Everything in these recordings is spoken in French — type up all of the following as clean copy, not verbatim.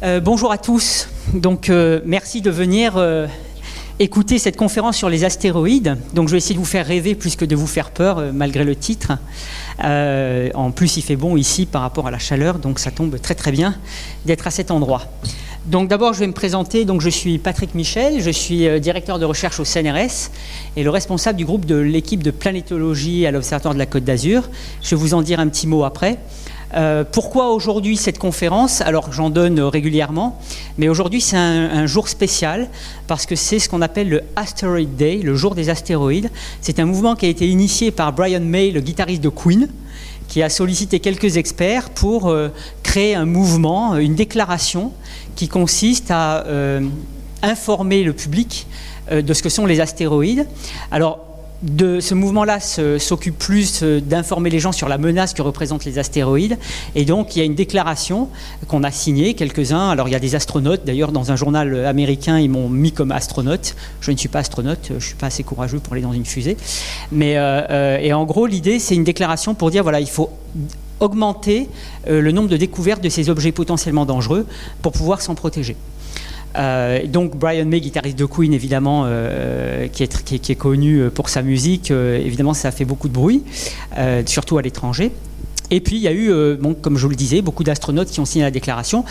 Bonjour à tous. Donc, merci de venir écouter cette conférence sur les astéroïdes. Donc, je vais essayer de vous faire rêver plus que de vous faire peur, malgré le titre. En plus, il fait bon ici par rapport à la chaleur, donc ça tombe très très bien d'être à cet endroit. Donc, d'abord, je vais me présenter. Donc, je suis Patrick Michel, je suis directeur de recherche au CNRS et le responsable du groupe de l'équipe de planétologie à l'Observatoire de la Côte d'Azur. Je vais vous en dire un petit mot après. Pourquoi aujourd'hui cette conférence? Alors j'en donne régulièrement, mais aujourd'hui c'est un jour spécial parce que c'est ce qu'on appelle le Asteroid Day, le jour des astéroïdes. C'est un mouvement qui a été initié par Brian May, le guitariste de Queen, qui a sollicité quelques experts pour créer un mouvement, une déclaration qui consiste à informer le public de ce que sont les astéroïdes. Alors, ce mouvement-là s'occupe plus d'informer les gens sur la menace que représentent les astéroïdes. Et donc, il y a une déclaration qu'on a signée, quelques-uns. Alors, il y a des astronautes. D'ailleurs, dans un journal américain, ils m'ont mis comme astronaute. Je ne suis pas astronaute. Je ne suis pas assez courageux pour aller dans une fusée. Mais, et en gros, l'idée, c'est une déclaration pour dire, voilà, il faut augmenter le nombre de découvertes de ces objets potentiellement dangereux pour pouvoir s'en protéger. Donc Brian May, guitariste de Queen, évidemment, qui est connu pour sa musique, évidemment ça fait beaucoup de bruit, surtout à l'étranger. Et puis il y a eu, bon, comme je vous le disais, beaucoup d'astronautes qui ont signé la déclaration.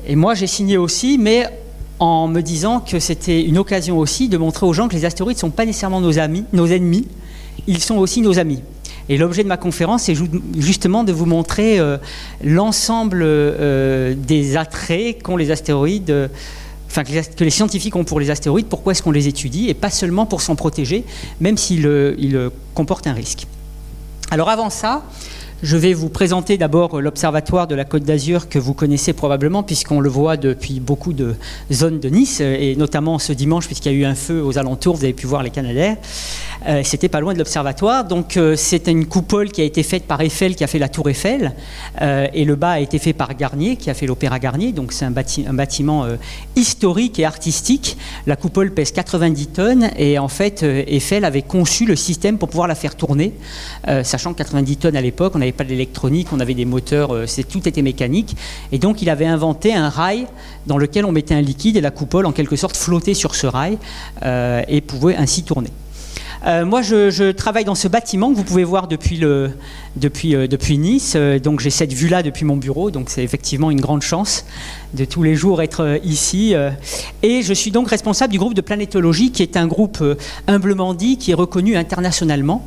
Et moi j'ai signé aussi, mais en me disant que c'était une occasion aussi de montrer aux gens que les astéroïdes ne sont pas nécessairement nos amis, nos ennemis, ils sont aussi nos amis. Et l'objet de ma conférence, c'est justement de vous montrer l'ensemble des attraits qu'ont les astéroïdes, enfin que les scientifiques ont pour les astéroïdes, pourquoi est-ce qu'on les étudie, et pas seulement pour s'en protéger, même s'ils comportent un risque. Alors avant ça, je vais vous présenter d'abord l'Observatoire de la Côte d'Azur que vous connaissez probablement puisqu'on le voit depuis beaucoup de zones de Nice et notamment ce dimanche puisqu'il y a eu un feu aux alentours, vous avez pu voir les Canadaires. C'était pas loin de l'Observatoire, donc c'est une coupole qui a été faite par Eiffel qui a fait la tour Eiffel et le bas a été fait par Garnier qui a fait l'Opéra Garnier, donc c'est un bâtiment historique et artistique. La coupole pèse 90 tonnes et en fait Eiffel avait conçu le système pour pouvoir la faire tourner, sachant que 90 tonnes à l'époque, on n'avait pas d'électronique, on avait des moteurs, tout était mécanique et donc il avait inventé un rail dans lequel on mettait un liquide et la coupole en quelque sorte flottait sur ce rail et pouvait ainsi tourner. Moi, je travaille dans ce bâtiment que vous pouvez voir depuis Nice. Donc, j'ai cette vue-là depuis mon bureau. Donc, c'est effectivement une grande chance de tous les jours être ici. Et je suis donc responsable du groupe de planétologie, qui est un groupe humblement dit, qui est reconnu internationalement.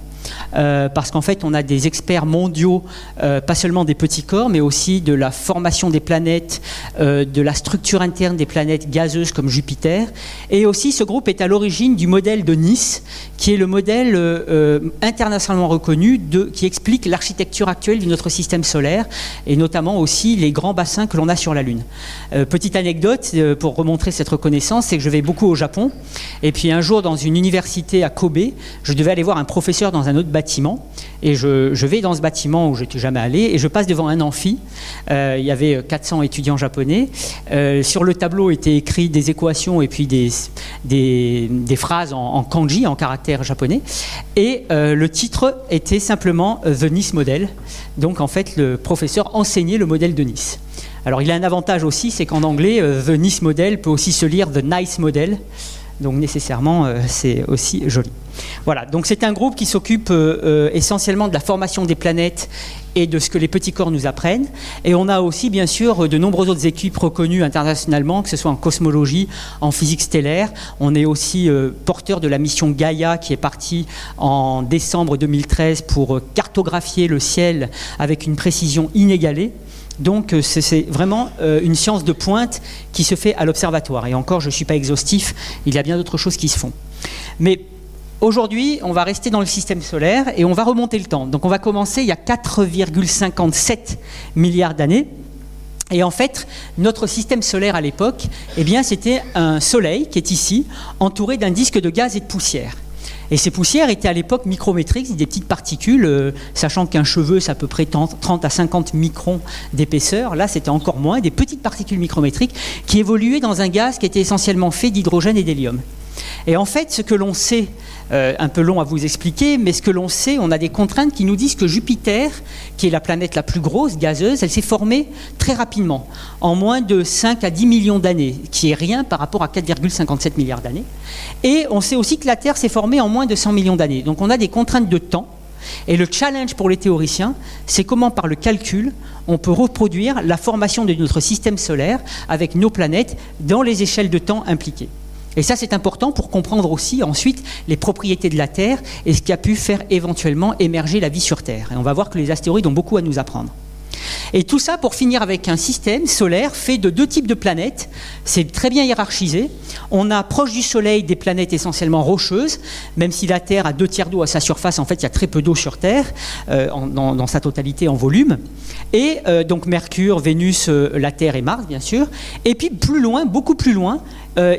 Parce qu'en fait on a des experts mondiaux, pas seulement des petits corps mais aussi de la formation des planètes, de la structure interne des planètes gazeuses comme Jupiter, et aussi ce groupe est à l'origine du modèle de Nice qui est le modèle internationalement reconnu qui explique l'architecture actuelle de notre système solaire et notamment aussi les grands bassins que l'on a sur la Lune. Petite anecdote pour remontrer cette reconnaissance, c'est que je vais beaucoup au Japon et puis un jour dans une université à Kobe, je devais aller voir un professeur dans un autre bâtiment et je vais dans ce bâtiment où je n'étais jamais allé et je passe devant un amphi. Il y avait 400 étudiants japonais. Sur le tableau étaient écrits des équations et puis des phrases en kanji, en caractères japonais. Et le titre était simplement The Nice Model. Donc en fait, le professeur enseignait le modèle de Nice. Alors il a un avantage aussi, c'est qu'en anglais, The Nice Model peut aussi se lire The Nice Model. Donc nécessairement, c'est aussi joli. Voilà, donc c'est un groupe qui s'occupe essentiellement de la formation des planètes et de ce que les petits corps nous apprennent. Et on a aussi, bien sûr, de nombreuses autres équipes reconnues internationalement, que ce soit en cosmologie, en physique stellaire. On est aussi porteur de la mission Gaia qui est partie en décembre 2013 pour cartographier le ciel avec une précision inégalée. Donc c'est vraiment une science de pointe qui se fait à l'observatoire. Et encore, je ne suis pas exhaustif, il y a bien d'autres choses qui se font. Mais aujourd'hui, on va rester dans le système solaire et on va remonter le temps. Donc on va commencer il y a 4,57 milliards d'années. Et en fait, notre système solaire à l'époque, eh bien, c'était un soleil qui est ici, entouré d'un disque de gaz et de poussière. Et ces poussières étaient à l'époque micrométriques, des petites particules, sachant qu'un cheveu, c'est à peu près 30 à 50 microns d'épaisseur. Là, c'était encore moins, des petites particules micrométriques qui évoluaient dans un gaz qui était essentiellement fait d'hydrogène et d'hélium. Et en fait, ce que l'on sait, un peu long à vous expliquer, mais ce que l'on sait, on a des contraintes qui nous disent que Jupiter, qui est la planète la plus grosse, gazeuse, elle s'est formée très rapidement, en moins de 5 à 10 millions d'années, qui est rien par rapport à 4,57 milliards d'années. Et on sait aussi que la Terre s'est formée en moins de 100 millions d'années. Donc on a des contraintes de temps. Et le challenge pour les théoriciens, c'est comment par le calcul, on peut reproduire la formation de notre système solaire avec nos planètes dans les échelles de temps impliquées. Et ça, c'est important pour comprendre aussi ensuite les propriétés de la Terre et ce qui a pu faire éventuellement émerger la vie sur Terre. Et on va voir que les astéroïdes ont beaucoup à nous apprendre. Et tout ça pour finir avec un système solaire fait de 2 types de planètes. C'est très bien hiérarchisé. On a proche du Soleil des planètes essentiellement rocheuses, même si la Terre a 2 tiers d'eau à sa surface, en fait il y a très peu d'eau sur Terre, dans sa totalité en volume. Et donc Mercure, Vénus, la Terre et Mars bien sûr. Et puis plus loin, beaucoup plus loin,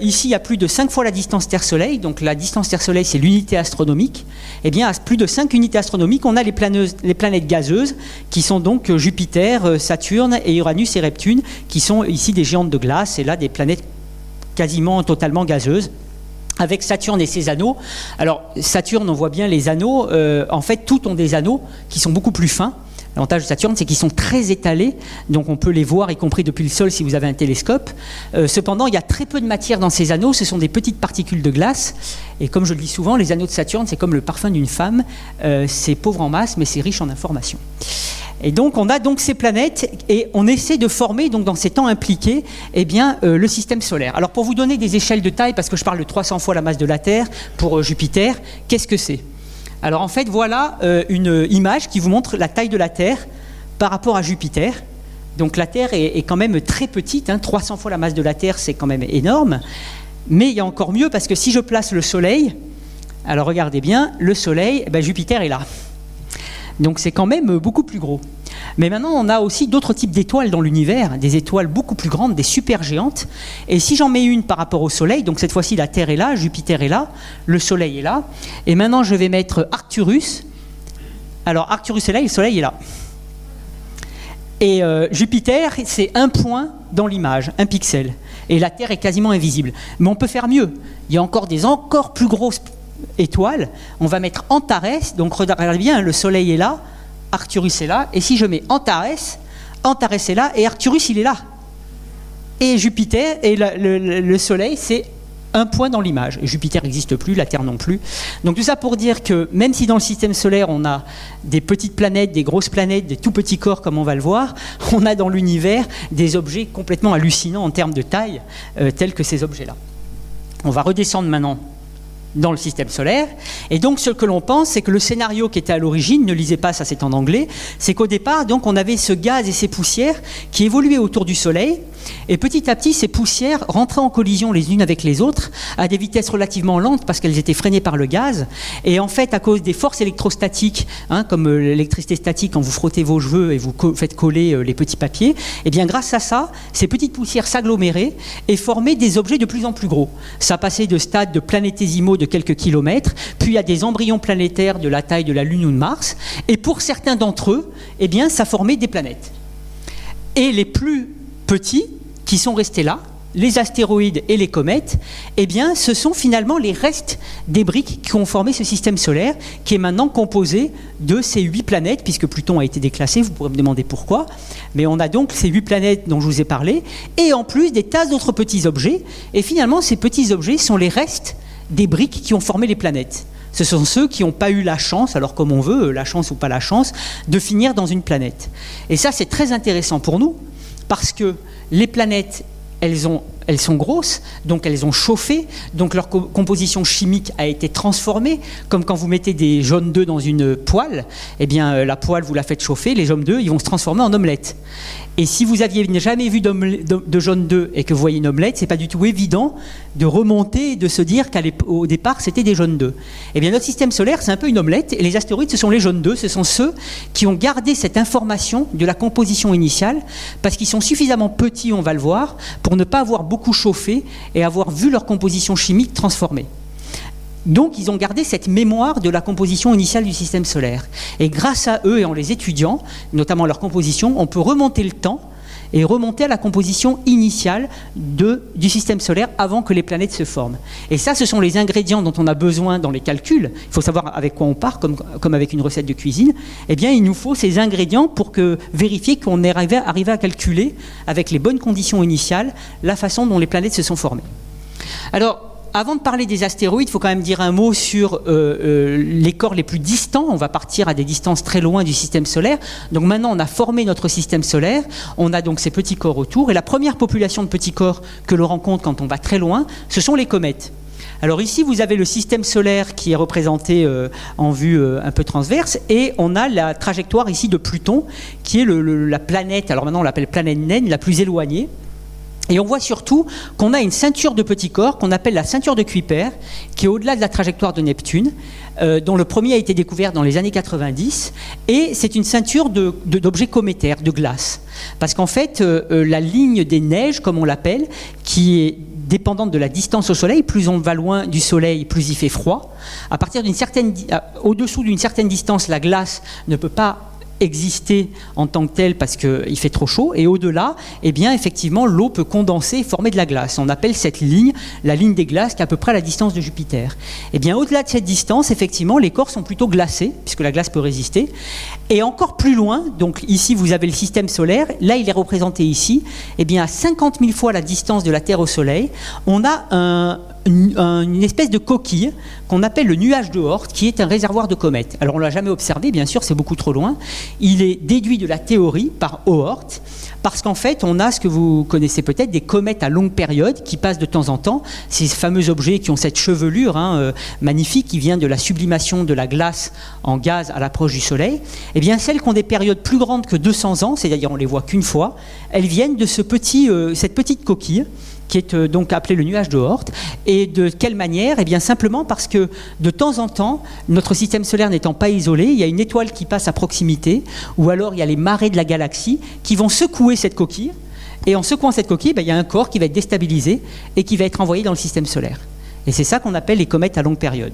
ici il y a plus de 5 fois la distance Terre-Soleil, donc la distance Terre-Soleil c'est l'unité astronomique. Et bien à plus de 5 unités astronomiques, on a les planètes gazeuses qui sont donc Jupiter, Saturne et Uranus et Neptune, qui sont ici des géantes de glace et là des planètes quasiment totalement gazeuses. Avec Saturne et ses anneaux. Alors Saturne, on voit bien les anneaux, en fait toutes ont des anneaux qui sont beaucoup plus fins. L'avantage de Saturne, c'est qu'ils sont très étalés, donc on peut les voir, y compris depuis le sol si vous avez un télescope. Cependant, il y a très peu de matière dans ces anneaux, ce sont des petites particules de glace. Et comme je le dis souvent, les anneaux de Saturne, c'est comme le parfum d'une femme. C'est pauvre en masse, mais c'est riche en informations. Et donc, on a donc ces planètes et on essaie de former, donc dans ces temps impliqués, eh bien, le système solaire. Alors, pour vous donner des échelles de taille, parce que je parle de 300 fois la masse de la Terre pour Jupiter, qu'est-ce que c'est ? Alors en fait, voilà une image qui vous montre la taille de la Terre par rapport à Jupiter. Donc la Terre est quand même très petite, 300 fois la masse de la Terre, c'est quand même énorme. Mais il y a encore mieux, parce que si je place le Soleil, alors regardez bien, le Soleil, Jupiter est là. Donc c'est quand même beaucoup plus gros. Mais maintenant, on a aussi d'autres types d'étoiles dans l'univers, des étoiles beaucoup plus grandes, des supergéantes. Et si j'en mets une par rapport au Soleil, donc cette fois-ci la Terre est là, Jupiter est là, le Soleil est là. Et maintenant, je vais mettre Arcturus. Alors Arcturus est là et le Soleil est là. Et Jupiter, c'est un point dans l'image, un pixel. Et la Terre est quasiment invisible. Mais on peut faire mieux. Il y a encore des encore plus grosses étoiles. On va mettre Antares. Donc regardez bien, le Soleil est là. Arcturus est là, et si je mets Antares, Antares est là, et Arcturus il est là. Et Jupiter, et le Soleil, c'est un point dans l'image. Et Jupiter n'existe plus, la Terre non plus. Donc tout ça pour dire que même si dans le système solaire, on a des petites planètes, des grosses planètes, des tout petits corps, comme on va le voir, on a dans l'univers des objets complètement hallucinants en termes de taille, tels que ces objets-là. On va redescendre maintenant dans le système solaire. Et donc, ce que l'on pense, c'est que le scénario qui était à l'origine, ne lisez pas, ça c'est en anglais, c'est qu'au départ, donc, on avait ce gaz et ces poussières qui évoluaient autour du Soleil, et petit à petit, ces poussières rentraient en collision les unes avec les autres à des vitesses relativement lentes parce qu'elles étaient freinées par le gaz. Et en fait, à cause des forces électrostatiques, comme l'électricité statique, quand vous frottez vos cheveux et vous faites coller les petits papiers, et bien grâce à ça, ces petites poussières s'aggloméraient et formaient des objets de plus en plus gros. Ça passait de stades de planétésimaux de quelques kilomètres, puis à des embryons planétaires de la taille de la Lune ou de Mars. Et pour certains d'entre eux, eh bien, ça formait des planètes. Et les plus petits, qui sont restés là, les astéroïdes et les comètes, eh bien, ce sont finalement les restes des briques qui ont formé ce système solaire, qui est maintenant composé de ces 8 planètes, puisque Pluton a été déclassé, vous pourrez me demander pourquoi, mais on a donc ces 8 planètes dont je vous ai parlé, et en plus des tas d'autres petits objets, et finalement, ces petits objets sont les restes des briques qui ont formé les planètes. Ce sont ceux qui n'ont pas eu la chance, alors comme on veut, la chance ou pas la chance, de finir dans une planète. Et ça, c'est très intéressant pour nous, parce que les planètes, elles sont grosses, donc elles ont chauffé, donc leur composition chimique a été transformée, comme quand vous mettez des jaunes d'œufs dans une poêle, eh bien la poêle, vous la faites chauffer, les jaunes d'œufs, ils vont se transformer en omelettes. Et si vous aviez jamais vu de jaune d'œufs et que vous voyez une omelette, c'est pas du tout évident de remonter et de se dire qu'au départ, c'était des jaunes d'œufs. Eh bien, notre système solaire, c'est un peu une omelette, et les astéroïdes, ce sont les jaunes d'œufs, ce sont ceux qui ont gardé cette information de la composition initiale, parce qu'ils sont suffisamment petits, on va le voir, pour ne pas avoir beaucoup chauffé et avoir vu leur composition chimique transformée. Donc, ils ont gardé cette mémoire de la composition initiale du système solaire. Et grâce à eux et en les étudiant, notamment leur composition, on peut remonter le temps et remonter à la composition initiale du système solaire avant que les planètes se forment. Et ça, ce sont les ingrédients dont on a besoin dans les calculs. Il faut savoir avec quoi on part, comme avec une recette de cuisine. Eh bien, il nous faut ces ingrédients pour vérifier qu'on est arrivé à calculer, avec les bonnes conditions initiales, la façon dont les planètes se sont formées. Alors, avant de parler des astéroïdes, il faut quand même dire un mot sur les corps les plus distants. On va partir à des distances très loin du système solaire. Donc maintenant, on a formé notre système solaire. On a donc ces petits corps autour. Et la première population de petits corps que l'on rencontre quand on va très loin, ce sont les comètes. Alors ici, vous avez le système solaire qui est représenté en vue un peu transverse. Et on a la trajectoire ici de Pluton, qui est la planète, alors maintenant on l'appelle planète naine, la plus éloignée. Et on voit surtout qu'on a une ceinture de petits corps qu'on appelle la ceinture de Kuiper, qui est au-delà de la trajectoire de Neptune, dont le premier a été découvert dans les années 90. Et c'est une ceinture d'objets cométaires, de glace. Parce qu'en fait, la ligne des neiges, comme on l'appelle, qui est dépendante de la distance au Soleil, plus on va loin du Soleil, plus il fait froid. À partir au-dessous d'une certaine distance, la glace ne peut pas exister en tant que tel parce qu'il fait trop chaud, et au-delà, eh bien, effectivement, l'eau peut condenser et former de la glace. On appelle cette ligne la ligne des glaces, qui est à peu près à la distance de Jupiter. Eh bien, au-delà de cette distance, effectivement, les corps sont plutôt glacés, puisque la glace peut résister. Et encore plus loin, donc ici, vous avez le système solaire, là, il est représenté ici, eh bien, à 50 000 fois la distance de la Terre au Soleil, on a une espèce de coquille qu'on appelle le nuage de Oort, qui est un réservoir de comètes. Alors on ne l'a jamais observé, bien sûr, c'est beaucoup trop loin. Il est déduit de la théorie par Oort, parce qu'en fait, on a ce que vous connaissez peut-être, des comètes à longue période qui passent de temps en temps, ces fameux objets qui ont cette chevelure magnifique qui vient de la sublimation de la glace en gaz à l'approche du Soleil. Eh bien, celles qui ont des périodes plus grandes que 200 ans, c'est-à-dire on les voit qu'une fois, elles viennent de cette petite coquille, qui est donc appelé le nuage de Oort. Et de quelle manière? Eh bien simplement parce que de temps en temps, notre système solaire n'étant pas isolé, il y a une étoile qui passe à proximité, ou alors il y a les marées de la galaxie qui vont secouer cette coquille, et en secouant cette coquille, il y a un corps qui va être déstabilisé et qui va être envoyé dans le système solaire. Et c'est ça qu'on appelle les comètes à longue période.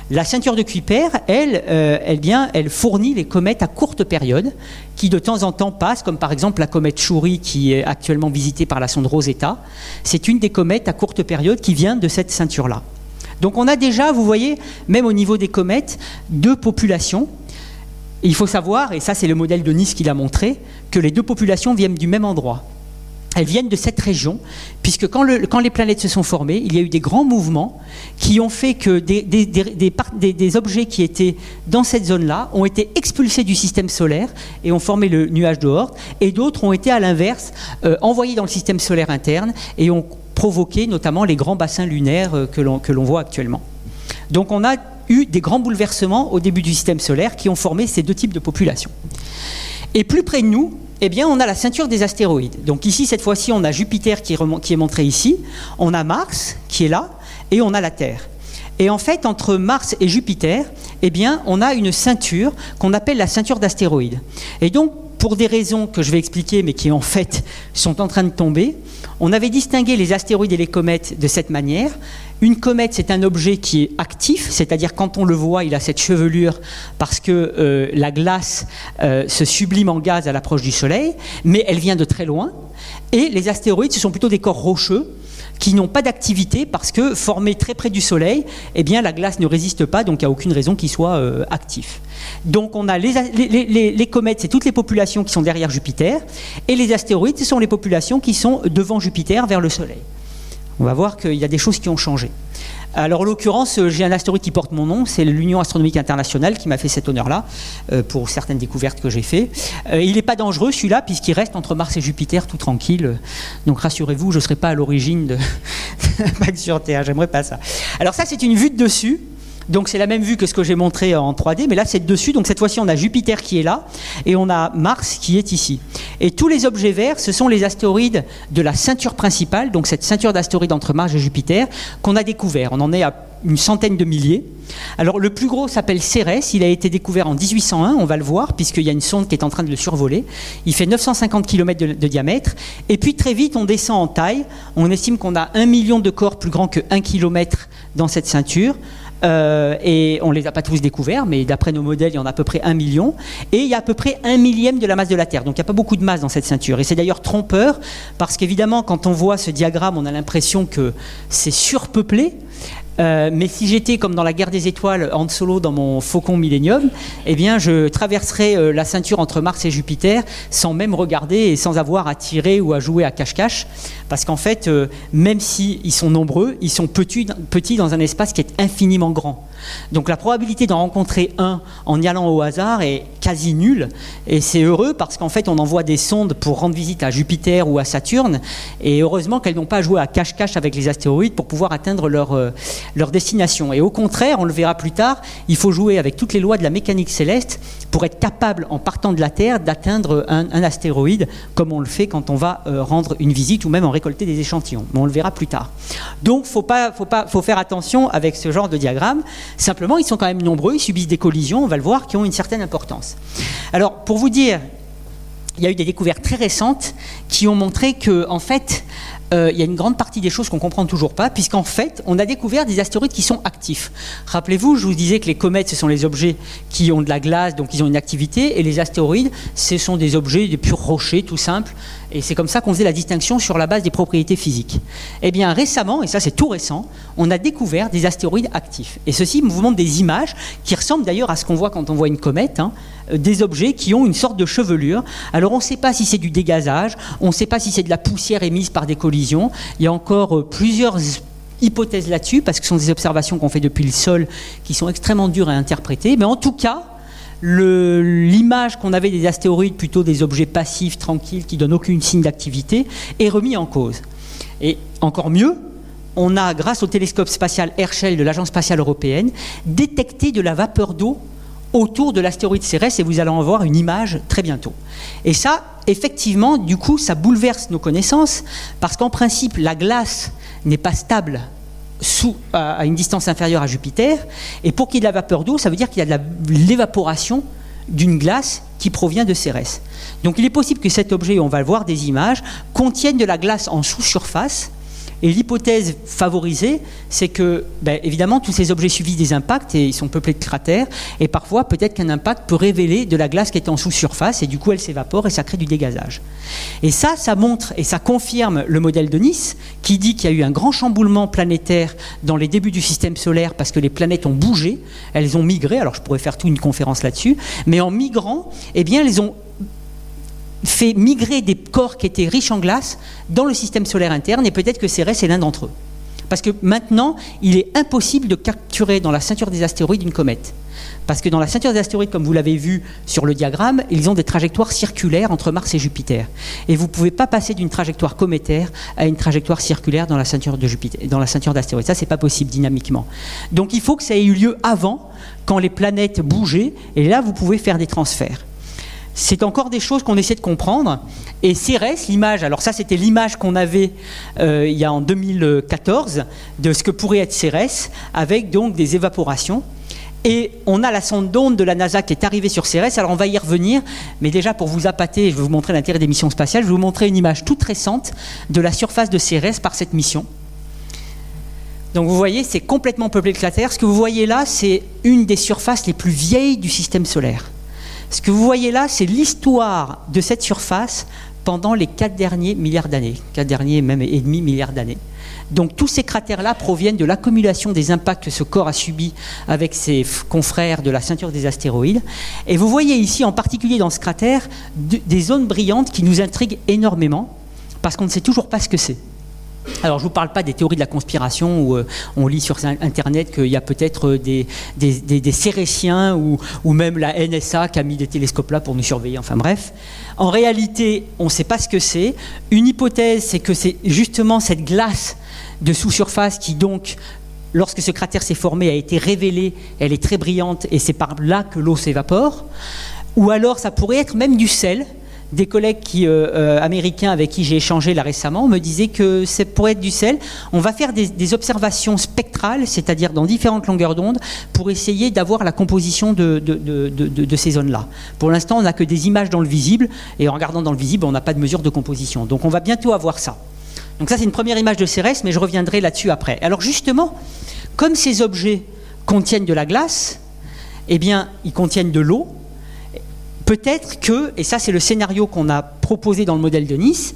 La ceinture de Kuiper, elle fournit les comètes à courte période, qui de temps en temps passent, comme par exemple la comète Chury, qui est actuellement visitée par la sonde Rosetta. C'est une des comètes à courte période qui vient de cette ceinture-là. Donc on a déjà, vous voyez, même au niveau des comètes, deux populations. Et il faut savoir, et ça c'est le modèle de Nice qui l'a montré, que les deux populations viennent du même endroit. Elles viennent de cette région, puisque quand les planètes se sont formées, il y a eu des grands mouvements qui ont fait que des objets qui étaient dans cette zone-là ont été expulsés du système solaire et ont formé le nuage de Oort, et d'autres ont été à l'inverse envoyés dans le système solaire interne et ont provoqué notamment les grands bassins lunaires que l'on voit actuellement. Donc on a eu des grands bouleversements au début du système solaire qui ont formé ces deux types de populations. Et plus près de nous, eh bien, on a la ceinture des astéroïdes. Donc ici, cette fois-ci, on a Jupiter qui est montré ici, on a Mars qui est là, et on a la Terre. Et en fait, entre Mars et Jupiter, eh bien, on a une ceinture qu'on appelle la ceinture d'astéroïdes. Et donc, pour des raisons que je vais expliquer, mais qui en fait sont en train de tomber, on avait distingué les astéroïdes et les comètes de cette manière. Une comète, c'est un objet qui est actif, c'est-à-dire quand on le voit, il a cette chevelure parce que la glace se sublime en gaz à l'approche du Soleil, mais elle vient de très loin. Et les astéroïdes, ce sont plutôt des corps rocheux qui n'ont pas d'activité parce que formés très près du Soleil, eh bien, la glace ne résiste pas, donc il n'y a aucune raison qu'ils soient actifs. Donc on a les comètes, c'est toutes les populations qui sont derrière Jupiter, et les astéroïdes, ce sont les populations qui sont devant Jupiter, vers le Soleil. On va voir qu'il y a des choses qui ont changé. Alors en l'occurrence, j'ai un astéroïde qui porte mon nom, c'est l'Union astronomique internationale qui m'a fait cet honneur-là, pour certaines découvertes que j'ai faites. Il n'est pas dangereux celui-là, puisqu'il reste entre Mars et Jupiter tout tranquille. Donc rassurez-vous, je ne serai pas à l'origine de l'impact sur Terre, j'aimerais pas ça. Alors ça, c'est une vue de dessus. Donc c'est la même vue que ce que j'ai montré en 3D, mais là c'est de dessus. Donc cette fois-ci on a Jupiter qui est là et on a Mars qui est ici. Et tous les objets verts, ce sont les astéroïdes de la ceinture principale, donc cette ceinture d'astéroïdes entre Mars et Jupiter qu'on a découvert. On en est à une centaine de milliers. Alors le plus gros s'appelle Cérès, il a été découvert en 1801, on va le voir, puisqu'il y a une sonde qui est en train de le survoler. Il fait 950 km de diamètre, et puis très vite on descend en taille. On estime qu'on a 1 million de corps plus grands que 1 km dans cette ceinture. et on ne les a pas tous découverts, mais d'après nos modèles, il y en a à peu près 1 million, et il y a à peu près 1/1000 de la masse de la Terre. Donc il n'y a pas beaucoup de masse dans cette ceinture. Et c'est d'ailleurs trompeur, parce qu'évidemment, quand on voit ce diagramme, on a l'impression que c'est surpeuplé. Mais si j'étais comme dans la guerre des étoiles Han Solo dans mon Faucon Millennium, eh bien je traverserais la ceinture entre Mars et Jupiter sans même regarder et sans avoir à tirer ou à jouer à cache-cache, parce qu'en fait, même s'ils sont nombreux, ils sont petits dans un espace qui est infiniment grand. Donc la probabilité d'en rencontrer un en y allant au hasard est quasi nulle, et c'est heureux parce qu'en fait on envoie des sondes pour rendre visite à Jupiter ou à Saturne, et heureusement qu'elles n'ont pas à jouer à cache-cache avec les astéroïdes pour pouvoir atteindre leur destination. Et au contraire, on le verra plus tard, il faut jouer avec toutes les lois de la mécanique céleste pour être capable, en partant de la Terre, d'atteindre un astéroïde, comme on le fait quand on va rendre une visite ou même en récolter des échantillons. Mais on le verra plus tard. Donc faut faire attention avec ce genre de diagramme. Simplement, ils sont quand même nombreux, ils subissent des collisions, on va le voir, qui ont une certaine importance. Alors, pour vous dire, il y a eu des découvertes très récentes qui ont montré que, en fait, il y a une grande partie des choses qu'on ne comprend toujours pas, puisqu'en fait, on a découvert des astéroïdes qui sont actifs. Rappelez-vous, je vous disais que les comètes, ce sont les objets qui ont de la glace, donc ils ont une activité, et les astéroïdes, ce sont des objets, des purs rochers, tout simples, et c'est comme ça qu'on faisait la distinction sur la base des propriétés physiques. Eh bien, récemment, et ça c'est tout récent, on a découvert des astéroïdes actifs. Et ceci vous montre des images qui ressemblent d'ailleurs à ce qu'on voit quand on voit une comète, des objets qui ont une sorte de chevelure. Alors on ne sait pas si c'est du dégazage, on ne sait pas si c'est de la poussière émise par des collisions. Il y a encore plusieurs hypothèses là-dessus, parce que ce sont des observations qu'on fait depuis le sol qui sont extrêmement dures à interpréter. Mais en tout cas, l'image qu'on avait des astéroïdes, plutôt des objets passifs, tranquilles, qui donnent aucun signe d'activité, est remis en cause. Et encore mieux, on a, grâce au télescope spatial Herschel de l'Agence spatiale européenne, détecté de la vapeur d'eau autour de l'astéroïde Cérès, et vous allez en voir une image très bientôt. Et ça, effectivement, du coup, ça bouleverse nos connaissances, parce qu'en principe, la glace n'est pas stable à une distance inférieure à Jupiter, et pour qu'il y ait de la vapeur d'eau, ça veut dire qu'il y a de l'évaporation d'une glace qui provient de Cérès. Donc il est possible que cet objet, on va voir des images, contienne de la glace en sous-surface. Et l'hypothèse favorisée, c'est que, évidemment, tous ces objets subissent des impacts et ils sont peuplés de cratères. Et parfois, peut-être qu'un impact peut révéler de la glace qui est en sous-surface et du coup, elle s'évapore et ça crée du dégazage. Et ça montre et ça confirme le modèle de Nice qui dit qu'il y a eu un grand chamboulement planétaire dans les débuts du système solaire parce que les planètes ont bougé, elles ont migré. Alors, je pourrais faire toute une conférence là-dessus. Mais en migrant, eh bien, elles ont fait migrer des corps qui étaient riches en glace dans le système solaire interne, et peut-être que Cérès est l'un d'entre eux. Parce que maintenant, il est impossible de capturer dans la ceinture des astéroïdes une comète. Parce que dans la ceinture des astéroïdes, comme vous l'avez vu sur le diagramme, ils ont des trajectoires circulaires entre Mars et Jupiter. Et vous ne pouvez pas passer d'une trajectoire cométaire à une trajectoire circulaire dans la ceinture de Jupiter, dans la ceinture d'astéroïdes. Ça, c'est pas possible dynamiquement. Donc il faut que ça ait eu lieu avant, quand les planètes bougeaient, et là, vous pouvez faire des transferts. C'est encore des choses qu'on essaie de comprendre. Et Cérès, l'image, alors ça c'était l'image qu'on avait il y a en 2014 de ce que pourrait être Cérès, avec donc des évaporations. Et on a la sonde d'onde de la NASA qui est arrivée sur Cérès. Alors on va y revenir, mais déjà pour vous appâter, je vais vous montrer l'intérêt des missions spatiales, je vais vous montrer une image toute récente de la surface de Cérès par cette mission. Donc vous voyez, c'est complètement peuplé de cratères. Ce que vous voyez là, c'est une des surfaces les plus vieilles du système solaire. Ce que vous voyez là, c'est l'histoire de cette surface pendant les 4 derniers milliards d'années, 4 derniers même et demi milliards d'années. Donc tous ces cratères-là proviennent de l'accumulation des impacts que ce corps a subi avec ses confrères de la ceinture des astéroïdes. Et vous voyez ici, en particulier dans ce cratère, des zones brillantes qui nous intriguent énormément, parce qu'on ne sait toujours pas ce que c'est. Alors je ne vous parle pas des théories de la conspiration où on lit sur Internet qu'il y a peut-être des Cérésiens ou même la NSA qui a mis des télescopes là pour nous surveiller, enfin bref. En réalité, on ne sait pas ce que c'est. Une hypothèse, c'est que c'est justement cette glace de sous-surface qui donc, lorsque ce cratère s'est formé, a été révélée, elle est très brillante et c'est par là que l'eau s'évapore. Ou alors ça pourrait être même du sel. Des collègues américains avec qui j'ai échangé là récemment me disaient que ça pourrait être du sel. On va faire des observations spectrales, c'est-à-dire dans différentes longueurs d'onde, pour essayer d'avoir la composition de ces zones-là. Pour l'instant, on n'a que des images dans le visible, et en regardant dans le visible, on n'a pas de mesure de composition. Donc on va bientôt avoir ça. Donc ça, c'est une première image de Cérès, mais je reviendrai là-dessus après. Alors justement, comme ces objets contiennent de la glace, eh bien, ils contiennent de l'eau. Peut-être que, et ça c'est le scénario qu'on a proposé dans le modèle de Nice,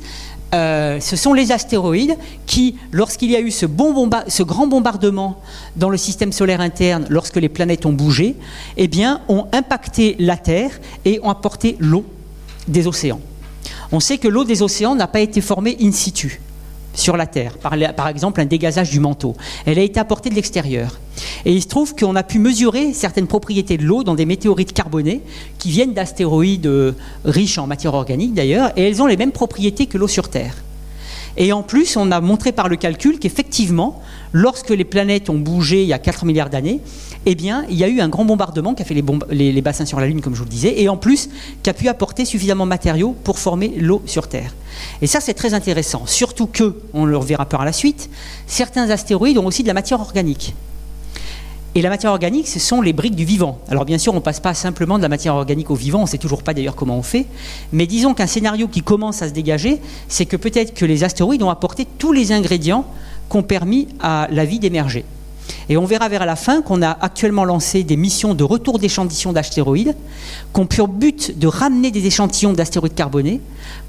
ce sont les astéroïdes qui, lorsqu'il y a eu ce grand bombardement dans le système solaire interne, lorsque les planètes ont bougé, eh bien, ont impacté la Terre et ont apporté l'eau des océans. On sait que l'eau des océans n'a pas été formée in situ sur la Terre, par exemple un dégazage du manteau. Elle a été apportée de l'extérieur. Et il se trouve qu'on a pu mesurer certaines propriétés de l'eau dans des météorites carbonées qui viennent d'astéroïdes riches en matière organique d'ailleurs, et elles ont les mêmes propriétés que l'eau sur Terre. Et en plus, on a montré par le calcul qu'effectivement, lorsque les planètes ont bougé il y a 4 milliards d'années, eh bien, il y a eu un grand bombardement qui a fait les bassins sur la Lune, comme je vous le disais, et en plus, qui a pu apporter suffisamment de matériaux pour former l'eau sur Terre. Et ça, c'est très intéressant, surtout que, on le reverra par la suite, certains astéroïdes ont aussi de la matière organique. Et la matière organique, ce sont les briques du vivant. Alors bien sûr, on ne passe pas simplement de la matière organique au vivant, on ne sait toujours pas d'ailleurs comment on fait, mais disons qu'un scénario qui commence à se dégager, c'est que peut-être que les astéroïdes ont apporté tous les ingrédients qui ont permis à la vie d'émerger. Et on verra vers la fin qu'on a actuellement lancé des missions de retour d'échantillons d'astéroïdes qui ont pour but de ramener des échantillons d'astéroïdes carbonés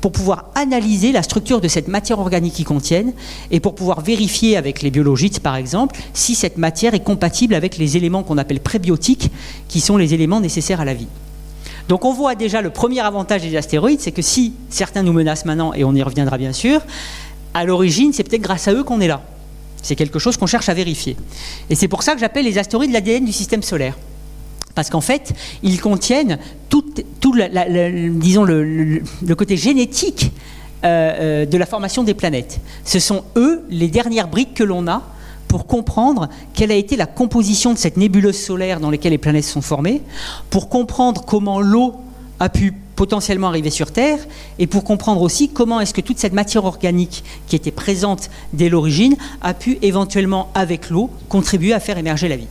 pour pouvoir analyser la structure de cette matière organique qu'ils contiennent et pour pouvoir vérifier avec les biologistes par exemple si cette matière est compatible avec les éléments qu'on appelle prébiotiques qui sont les éléments nécessaires à la vie. Donc on voit déjà le premier avantage des astéroïdes, c'est que si certains nous menacent maintenant, et on y reviendra bien sûr, à l'origine c'est peut-être grâce à eux qu'on est là. C'est quelque chose qu'on cherche à vérifier. Et c'est pour ça que j'appelle les astéroïdes l'ADN du système solaire. Parce qu'en fait, ils contiennent disons le côté génétique de la formation des planètes. Ce sont eux les dernières briques que l'on a pour comprendre quelle a été la composition de cette nébuleuse solaire dans laquelle les planètes sont formées, pour comprendre comment l'eau a pu potentiellement arriver sur Terre, et pour comprendre aussi comment est-ce que toute cette matière organique qui était présente dès l'origine a pu éventuellement, avec l'eau, contribuer à faire émerger la vie.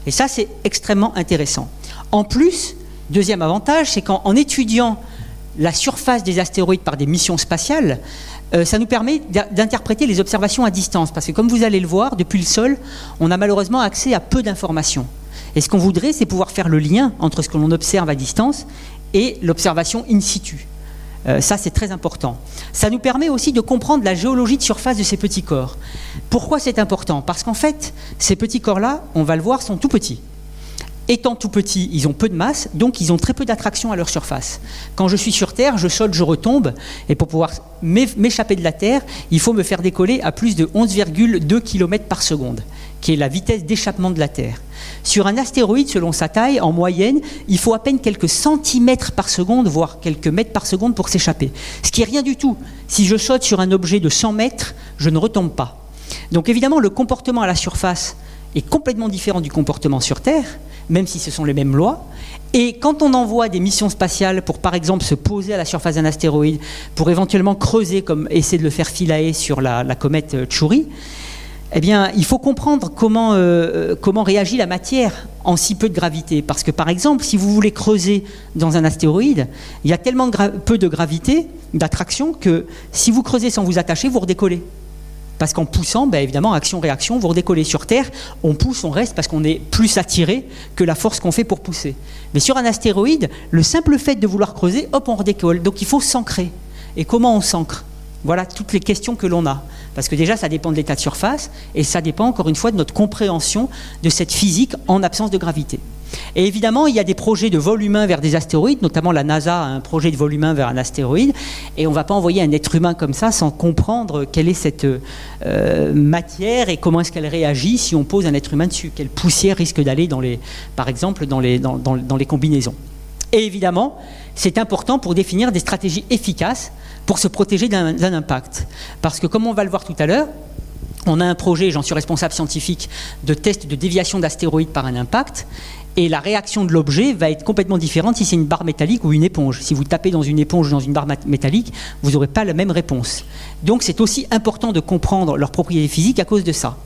Et ça, c'est extrêmement intéressant. En plus, deuxième avantage, c'est qu'en étudiant la surface des astéroïdes par des missions spatiales, ça nous permet d'interpréter les observations à distance, parce que comme vous allez le voir, depuis le sol, on a malheureusement accès à peu d'informations. Et ce qu'on voudrait, c'est pouvoir faire le lien entre ce que l'on observe à distance et l'observation in situ. Ça, c'est très important. Ça nous permet aussi de comprendre la géologie de surface de ces petits corps. Pourquoi c'est important? Parce qu'en fait, ces petits corps-là, on va le voir, sont tout petits. Étant tout petits, ils ont peu de masse, donc ils ont très peu d'attraction à leur surface. Quand je suis sur Terre, je saute, je retombe, et pour pouvoir m'échapper de la Terre, il faut me faire décoller à plus de 11,2 km par seconde, qui est la vitesse d'échappement de la Terre. Sur un astéroïde, selon sa taille, en moyenne, il faut à peine quelques centimètres par seconde, voire quelques mètres par seconde pour s'échapper. Ce qui est rien du tout. Si je saute sur un objet de 100 mètres, je ne retombe pas. Donc évidemment, le comportement à la surface est complètement différent du comportement sur Terre, même si ce sont les mêmes lois. Et quand on envoie des missions spatiales pour, par exemple, se poser à la surface d'un astéroïde, pour éventuellement creuser, comme essayer de le faire Philae sur la comète Chury, eh bien, il faut comprendre comment réagit la matière en si peu de gravité. Parce que, par exemple, si vous voulez creuser dans un astéroïde, il y a tellement peu de gravité, d'attraction, que si vous creusez sans vous attacher, vous redécollez. Parce qu'en poussant, ben évidemment, action-réaction, vous redécollez. Sur Terre, on pousse, on reste parce qu'on est plus attiré que la force qu'on fait pour pousser. Mais sur un astéroïde, le simple fait de vouloir creuser, hop, on redécolle. Donc il faut s'ancrer. Et comment on s'ancre? Voilà toutes les questions que l'on a. Parce que déjà, ça dépend de l'état de surface, et ça dépend encore une fois de notre compréhension de cette physique en absence de gravité. Et évidemment, il y a des projets de vol humain vers des astéroïdes, notamment la NASA a un projet de vol humain vers un astéroïde, et on ne va pas envoyer un être humain comme ça sans comprendre quelle est cette matière et comment est-ce qu'elle réagit si on pose un être humain dessus, quelle poussière risque d'aller, par exemple, dans les combinaisons. Et évidemment, c'est important pour définir des stratégies efficaces pour se protéger d'un impact. Parce que, comme on va le voir tout à l'heure, on a un projet, j'en suis responsable scientifique, de test de déviation d'astéroïdes par un impact, et la réaction de l'objet va être complètement différente si c'est une barre métallique ou une éponge. Si vous tapez dans une éponge ou dans une barre métallique, vous n'aurez pas la même réponse. Donc c'est aussi important de comprendre leurs propriétés physiques à cause de ça.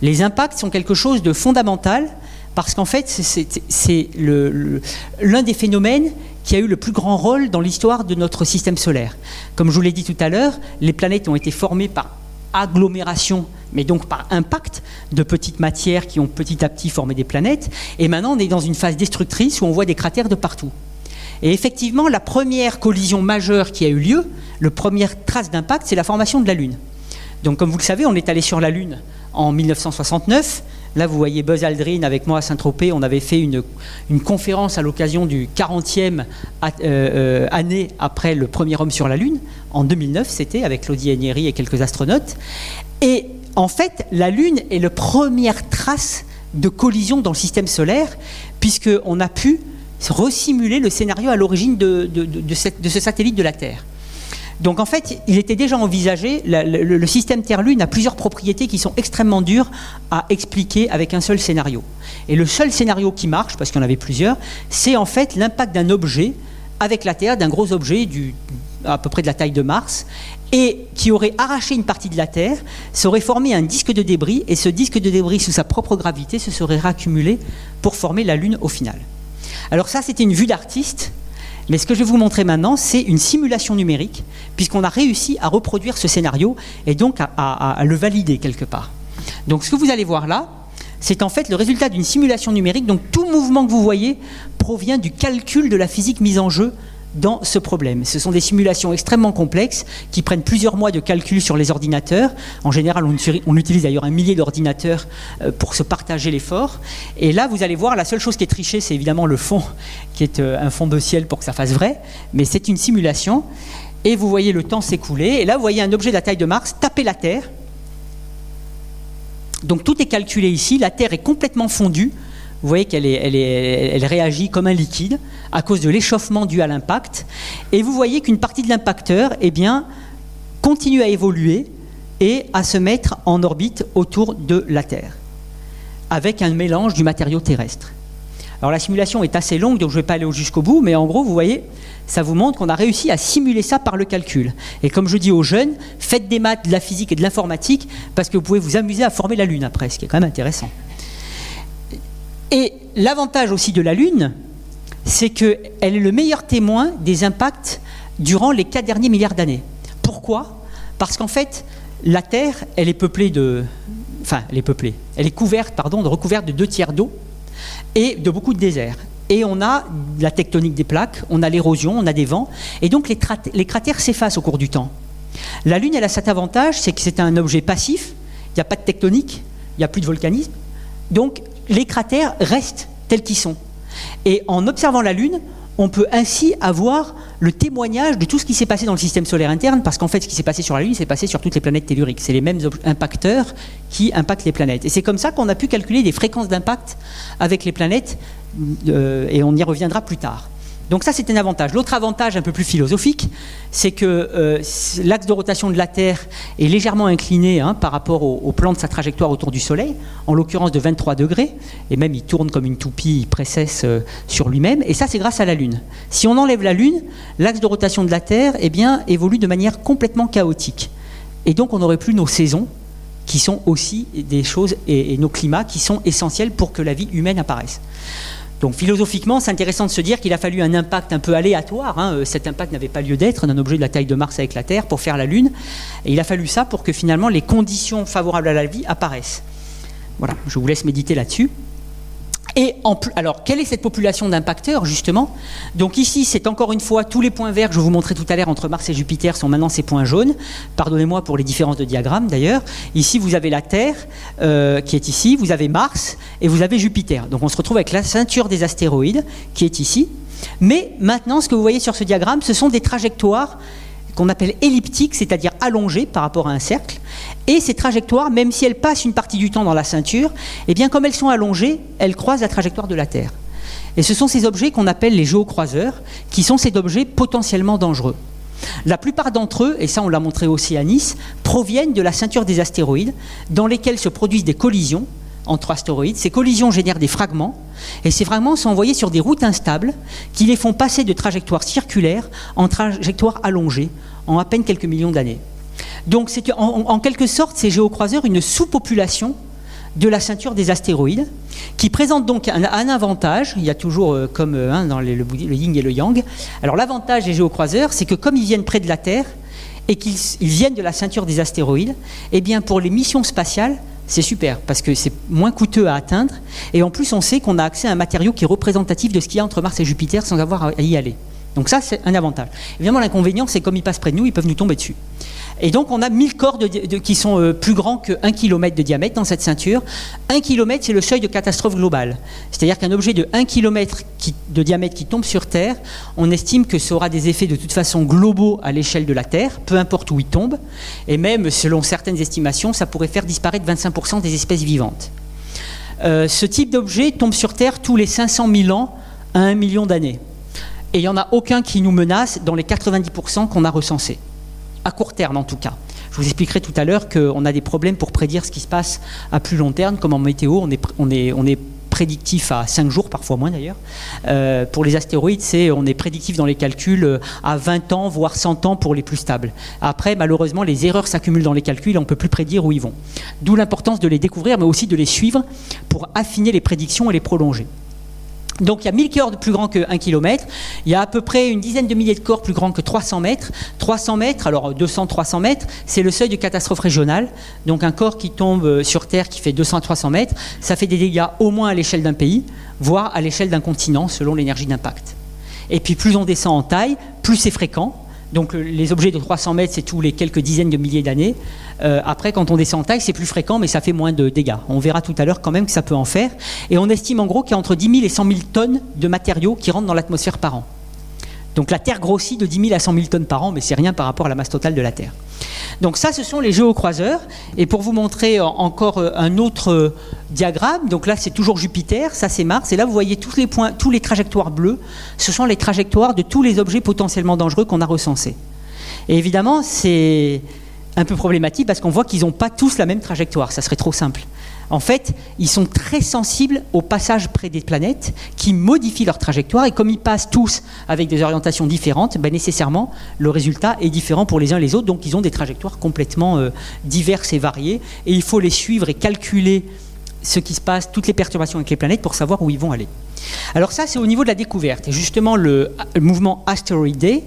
Les impacts sont quelque chose de fondamental, parce qu'en fait, c'est l'un des phénomènes qui a eu le plus grand rôle dans l'histoire de notre système solaire. Comme je vous l'ai dit tout à l'heure, les planètes ont été formées par agglomération mais donc par impact de petites matières qui ont petit à petit formé des planètes. Et maintenant, on est dans une phase destructrice où on voit des cratères de partout. Et effectivement, la première collision majeure qui a eu lieu, la première trace d'impact, c'est la formation de la Lune. Donc, comme vous le savez, on est allé sur la Lune en 1969. Là, vous voyez Buzz Aldrin avec moi à Saint-Tropez. On avait fait une conférence à l'occasion du 40e année après le premier homme sur la Lune. En 2009, c'était avec Claudie Agneri et quelques astronautes. Et en fait, la Lune est la première trace de collision dans le système solaire, puisqu'on a pu resimuler le scénario à l'origine de ce satellite de la Terre. Donc en fait, il était déjà envisagé, le système Terre-Lune a plusieurs propriétés qui sont extrêmement dures à expliquer avec un seul scénario. Et le seul scénario qui marche, parce qu'il y en avait plusieurs, c'est en fait l'impact d'un objet avec la Terre, d'un gros objet à peu près de la taille de Mars, et qui aurait arraché une partie de la Terre, ça aurait formé un disque de débris, et ce disque de débris, sous sa propre gravité, se serait raccumulé pour former la Lune au final. Alors ça, c'était une vue d'artiste. Mais ce que je vais vous montrer maintenant, c'est une simulation numérique, puisqu'on a réussi à reproduire ce scénario et donc à le valider quelque part. Donc ce que vous allez voir là, c'est en fait le résultat d'une simulation numérique. Donc tout mouvement que vous voyez provient du calcul de la physique mise en jeu dans ce problème. Ce sont des simulations extrêmement complexes qui prennent plusieurs mois de calcul sur les ordinateurs. En général, on utilise d'ailleurs 1 millier d'ordinateurs pour se partager l'effort. Et là, vous allez voir, la seule chose qui est trichée, c'est évidemment le fond, qui est un fond de ciel pour que ça fasse vrai. Mais c'est une simulation. Et vous voyez le temps s'écouler. Et là, vous voyez un objet de la taille de Mars taper la Terre. Donc tout est calculé ici. La Terre est complètement fondue. Vous voyez qu'elle réagit comme un liquide à cause de l'échauffement dû à l'impact. Et vous voyez qu'une partie de l'impacteur continue à évoluer et à se mettre en orbite autour de la Terre, avec un mélange du matériau terrestre. Alors la simulation est assez longue, donc je ne vais pas aller jusqu'au bout, mais en gros, vous voyez, ça vous montre qu'on a réussi à simuler ça par le calcul. Et comme je dis aux jeunes, faites des maths, de la physique et de l'informatique, parce que vous pouvez vous amuser à former la Lune après, ce qui est quand même intéressant. Et l'avantage aussi de la Lune, c'est qu'elle est le meilleur témoin des impacts durant les 4 derniers milliards d'années. Pourquoi ? Parce qu'en fait, la Terre, elle est peuplée elle est recouverte de 2 tiers d'eau et de beaucoup de déserts. Et on a la tectonique des plaques, on a l'érosion, on a des vents, et donc les cratères s'effacent au cours du temps. La Lune, elle a cet avantage, c'est que c'est un objet passif, il n'y a pas de tectonique, il n'y a plus de volcanisme, donc les cratères restent tels qu'ils sont. Et en observant la Lune, on peut ainsi avoir le témoignage de tout ce qui s'est passé dans le système solaire interne, parce qu'en fait, ce qui s'est passé sur la Lune, s'est passé sur toutes les planètes telluriques. C'est les mêmes impacteurs qui impactent les planètes. Et c'est comme ça qu'on a pu calculer des fréquences d'impact avec les planètes, et on y reviendra plus tard. Donc ça, c'est un avantage. L'autre avantage un peu plus philosophique, c'est que l'axe de rotation de la Terre est légèrement incliné par rapport au plan de sa trajectoire autour du Soleil, en l'occurrence de 23 degrés, et même il tourne comme une toupie, il précesse sur lui-même, et ça c'est grâce à la Lune. Si on enlève la Lune, l'axe de rotation de la Terre évolue de manière complètement chaotique. Et donc on n'aurait plus nos saisons, qui sont aussi des choses, et nos climats qui sont essentiels pour que la vie humaine apparaisse. Donc philosophiquement, c'est intéressant de se dire qu'il a fallu un impact un peu aléatoire. Cet impact n'avait pas lieu d'être d'un objet de la taille de Mars avec la Terre pour faire la Lune. Et il a fallu ça pour que finalement les conditions favorables à la vie apparaissent. Voilà, je vous laisse méditer là-dessus. Et alors, quelle est cette population d'impacteurs, justement ? Donc ici, c'est encore une fois, tous les points verts que je vous montrais tout à l'heure entre Mars et Jupiter sont maintenant ces points jaunes. Pardonnez-moi pour les différences de diagramme, d'ailleurs. Ici, vous avez la Terre, qui est ici, vous avez Mars, et vous avez Jupiter. Donc on se retrouve avec la ceinture des astéroïdes, qui est ici. Mais maintenant, ce que vous voyez sur ce diagramme, ce sont des trajectoires qu'on appelle elliptiques, c'est-à-dire allongées par rapport à un cercle. Et ces trajectoires, même si elles passent une partie du temps dans la ceinture, eh bien, comme elles sont allongées, elles croisent la trajectoire de la Terre. Et ce sont ces objets qu'on appelle les géocroiseurs, qui sont ces objets potentiellement dangereux. La plupart d'entre eux, et ça on l'a montré aussi à Nice, proviennent de la ceinture des astéroïdes, dans lesquelles se produisent des collisions entre astéroïdes. Ces collisions génèrent des fragments, et ces fragments sont envoyés sur des routes instables qui les font passer de trajectoires circulaires en trajectoires allongées en à peine quelques millions d'années. Donc c'est en quelque sorte ces géocroiseurs une sous-population de la ceinture des astéroïdes qui présente donc un avantage. Il y a toujours comme dans le yin et le yang. Alors l'avantage des géocroiseurs, c'est que comme ils viennent près de la Terre, et qu'ils viennent de la ceinture des astéroïdes, eh bien pour les missions spatiales, c'est super, parce que c'est moins coûteux à atteindre, et en plus on sait qu'on a accès à un matériau qui est représentatif de ce qu'il y a entre Mars et Jupiter sans avoir à y aller. Donc ça, c'est un avantage. Évidemment, l'inconvénient, c'est comme ils passent près de nous, ils peuvent nous tomber dessus. Et donc, on a 1000 corps qui sont plus grands que 1 km de diamètre dans cette ceinture. 1 km, c'est le seuil de catastrophe globale. C'est-à-dire qu'un objet de 1 km de diamètre qui tombe sur Terre, on estime que ça aura des effets de toute façon globaux à l'échelle de la Terre, peu importe où il tombe. Et même, selon certaines estimations, ça pourrait faire disparaître 25% des espèces vivantes. Ce type d'objet tombe sur Terre tous les 500 000 ans à 1 million d'années. Et il n'y en a aucun qui nous menace dans les 90% qu'on a recensés, à court terme en tout cas. Je vous expliquerai tout à l'heure qu'on a des problèmes pour prédire ce qui se passe à plus long terme, comme en météo, on est prédictif à 5 jours, parfois moins d'ailleurs. Pour les astéroïdes, on est prédictif dans les calculs à 20 ans, voire 100 ans pour les plus stables. Après, malheureusement, les erreurs s'accumulent dans les calculs et on ne peut plus prédire où ils vont. D'où l'importance de les découvrir, mais aussi de les suivre pour affiner les prédictions et les prolonger. Donc il y a 1000 corps plus grands que 1 km, il y a à peu près une dizaine de milliers de corps plus grands que 300 mètres. 300 mètres, alors 200-300 mètres, c'est le seuil de catastrophe régionale. Donc un corps qui tombe sur Terre qui fait 200-300 mètres, ça fait des dégâts au moins à l'échelle d'un pays, voire à l'échelle d'un continent, selon l'énergie d'impact. Et puis plus on descend en taille, plus c'est fréquent. Donc les objets de 300 mètres, c'est tous les quelques dizaines de milliers d'années. Après, quand on descend en taille, c'est plus fréquent, mais ça fait moins de dégâts. On verra tout à l'heure quand même que ça peut en faire. Et on estime en gros qu'il y a entre 10 000 et 100 000 tonnes de matériaux qui rentrent dans l'atmosphère par an. Donc la Terre grossit de 10 000 à 100 000 tonnes par an, mais c'est rien par rapport à la masse totale de la Terre. Donc ça, ce sont les géocroiseurs. Et pour vous montrer encore un autre diagramme, donc là c'est toujours Jupiter, ça c'est Mars, et là vous voyez tous les points, tous les trajectoires bleues, ce sont les trajectoires de tous les objets potentiellement dangereux qu'on a recensés. Et évidemment, c'est un peu problématique parce qu'on voit qu'ils n'ont pas tous la même trajectoire, ça serait trop simple. En fait, ils sont très sensibles au passage près des planètes qui modifient leur trajectoire, et comme ils passent tous avec des orientations différentes, ben nécessairement le résultat est différent pour les uns et les autres, donc ils ont des trajectoires complètement diverses et variées, et il faut les suivre et calculer ce qui se passe, toutes les perturbations avec les planètes pour savoir où ils vont aller. Alors ça, c'est au niveau de la découverte, et justement le mouvement Asteroid Day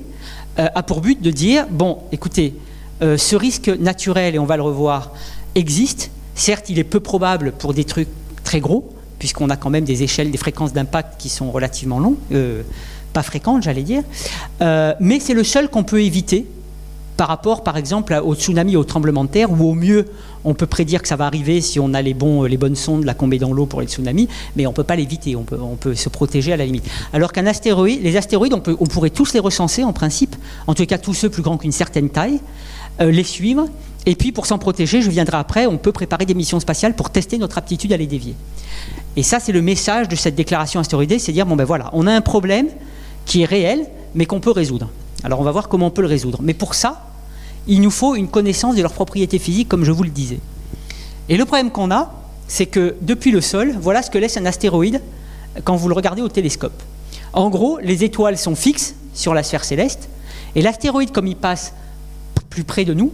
a pour but de dire, bon, écoutez, ce risque naturel, et on va le revoir, existe. Certes, il est peu probable pour des trucs très gros, puisqu'on a quand même des échelles, des fréquences d'impact qui sont relativement longues, pas fréquentes, j'allais dire, mais c'est le seul qu'on peut éviter par rapport, par exemple, au tsunami, au tremblement de terre, où au mieux, on peut prédire que ça va arriver si on a les bonnes sondes, la combée dans l'eau pour les tsunamis, mais on ne peut pas l'éviter, on peut se protéger à la limite. Alors qu'un astéroïde, les astéroïdes, on pourrait tous les recenser en principe, en tout cas tous ceux plus grands qu'une certaine taille, les suivre. Et puis, pour s'en protéger, je viendrai après, on peut préparer des missions spatiales pour tester notre aptitude à les dévier. Et ça, c'est le message de cette déclaration astéroïdée, c'est dire, bon ben voilà, on a un problème qui est réel, mais qu'on peut résoudre. Alors, on va voir comment on peut le résoudre. Mais pour ça, il nous faut une connaissance de leurs propriétés physiques, comme je vous le disais. Et le problème qu'on a, c'est que depuis le sol, voilà ce que laisse un astéroïde quand vous le regardez au télescope. En gros, les étoiles sont fixes sur la sphère céleste, et l'astéroïde, comme il passe plus près de nous,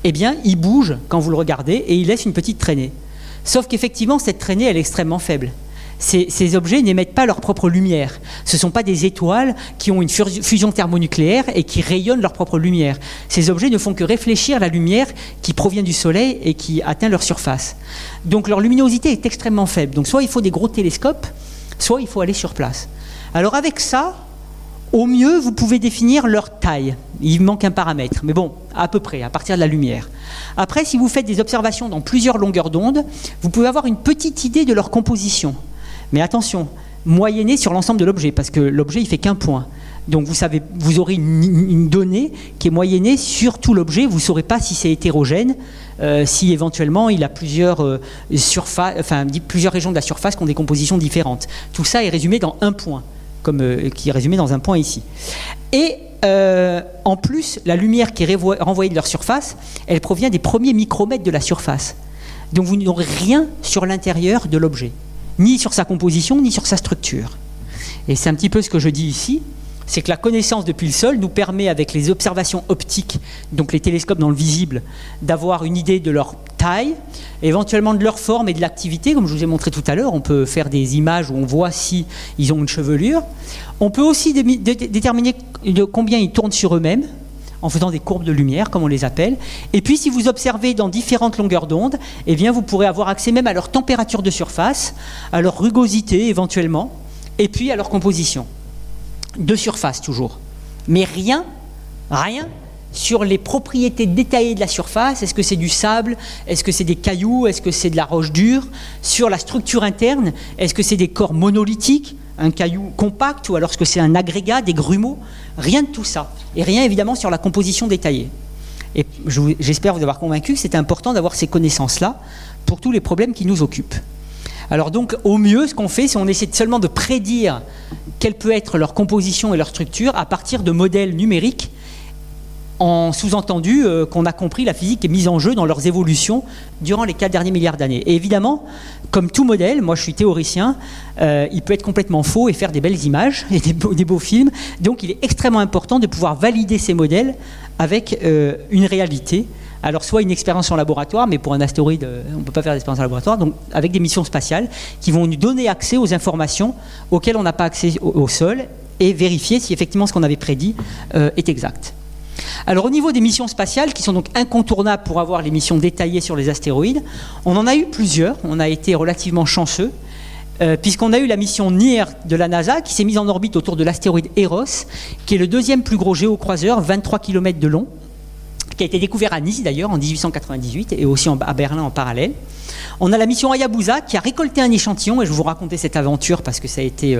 eh bien, il bouge quand vous le regardez et il laisse une petite traînée. Sauf qu'effectivement, cette traînée, elle est extrêmement faible. Ces objets n'émettent pas leur propre lumière. Ce ne sont pas des étoiles qui ont une fusion thermonucléaire et qui rayonnent leur propre lumière. Ces objets ne font que réfléchir la lumière qui provient du Soleil et qui atteint leur surface. Donc leur luminosité est extrêmement faible. Donc soit il faut des gros télescopes, soit il faut aller sur place. Alors avec ça, au mieux, vous pouvez définir leur taille. Il manque un paramètre, mais bon, à peu près, à partir de la lumière. Après, si vous faites des observations dans plusieurs longueurs d'onde, vous pouvez avoir une petite idée de leur composition. Mais attention, moyennée sur l'ensemble de l'objet, parce que l'objet, il fait qu'un point. Donc vous aurez une donnée qui est moyennée sur tout l'objet. Vous ne saurez pas si c'est hétérogène, si éventuellement il a plusieurs régions de la surface qui ont des compositions différentes. Tout ça est résumé dans un point. Qui est résumé dans un point ici. Et en plus, la lumière qui est renvoyée de leur surface, elle provient des premiers micromètres de la surface. Donc vous n'aurez rien sur l'intérieur de l'objet, ni sur sa composition, ni sur sa structure. Et c'est un petit peu ce que je dis ici, c'est que la connaissance depuis le sol nous permet, avec les observations optiques, donc les télescopes dans le visible, d'avoir une idée de leur taille, éventuellement de leur forme et de l'activité, comme je vous ai montré tout à l'heure. On peut faire des images où on voit si ils ont une chevelure. On peut aussi déterminer de combien ils tournent sur eux-mêmes. en faisant des courbes de lumière, comme on les appelle. Et puis, si vous observez dans différentes longueurs d'onde, eh bien, vous pourrez avoir accès même à leur température de surface, à leur rugosité éventuellement, et puis à leur composition. De surface, toujours. Mais rien sur les propriétés détaillées de la surface. Est-ce que c'est du sable? Est-ce que c'est des cailloux? Est-ce que c'est de la roche dure? Sur la structure interne, est-ce que c'est des corps monolithiques, un caillou compact, ou alors est-ce que c'est un agrégat, des grumeaux? Rien de tout ça. Et rien évidemment sur la composition détaillée. Et j'espère vous avoir convaincu que c'est important d'avoir ces connaissances-là pour tous les problèmes qui nous occupent. Alors donc, au mieux, ce qu'on fait, c'est qu'on essaie seulement de prédire quelle peut être leur composition et leur structure à partir de modèles numériques, en sous-entendu qu'on a compris la physique est mise en jeu dans leurs évolutions durant les 4 derniers milliards d'années. Et évidemment, comme tout modèle, moi je suis théoricien, il peut être complètement faux et faire des belles images et des beaux films. Donc il est extrêmement important de pouvoir valider ces modèles avec une réalité. Alors soit une expérience en laboratoire, mais pour un astéroïde, on ne peut pas faire d'expérience en laboratoire, donc avec des missions spatiales qui vont nous donner accès aux informations auxquelles on n'a pas accès au sol et vérifier si effectivement ce qu'on avait prédit est exact. Alors au niveau des missions spatiales, qui sont donc incontournables pour avoir les missions détaillées sur les astéroïdes, on en a eu plusieurs, on a été relativement chanceux, puisqu'on a eu la mission NIR de la NASA, qui s'est mise en orbite autour de l'astéroïde Eros, qui est le deuxième plus gros géocroiseur, 23 km de long, qui a été découvert à Nice d'ailleurs en 1898 et aussi à Berlin en parallèle. On a la mission Hayabusa qui a récolté un échantillon, et je vais vous raconter cette aventure parce que ça a été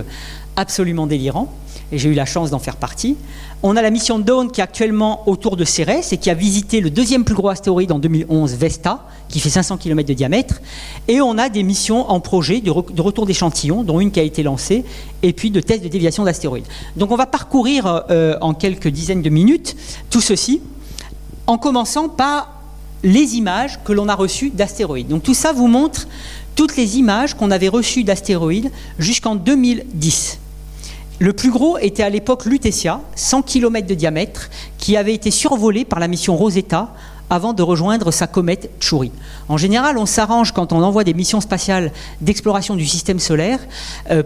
absolument délirant et j'ai eu la chance d'en faire partie. On a la mission Dawn qui est actuellement autour de Cérès et qui a visité le deuxième plus gros astéroïde en 2011, Vesta, qui fait 500 km de diamètre. Et on a des missions en projet de retour d'échantillons, dont une qui a été lancée, et puis de tests de déviation d'astéroïdes. Donc on va parcourir en quelques dizaines de minutes tout ceci, en commençant par les images que l'on a reçues d'astéroïdes. Donc tout ça vous montre toutes les images qu'on avait reçues d'astéroïdes jusqu'en 2010. Le plus gros était à l'époque Lutetia, 100 km de diamètre, qui avait été survolé par la mission Rosetta avant de rejoindre sa comète Chury. En général, on s'arrange quand on envoie des missions spatiales d'exploration du système solaire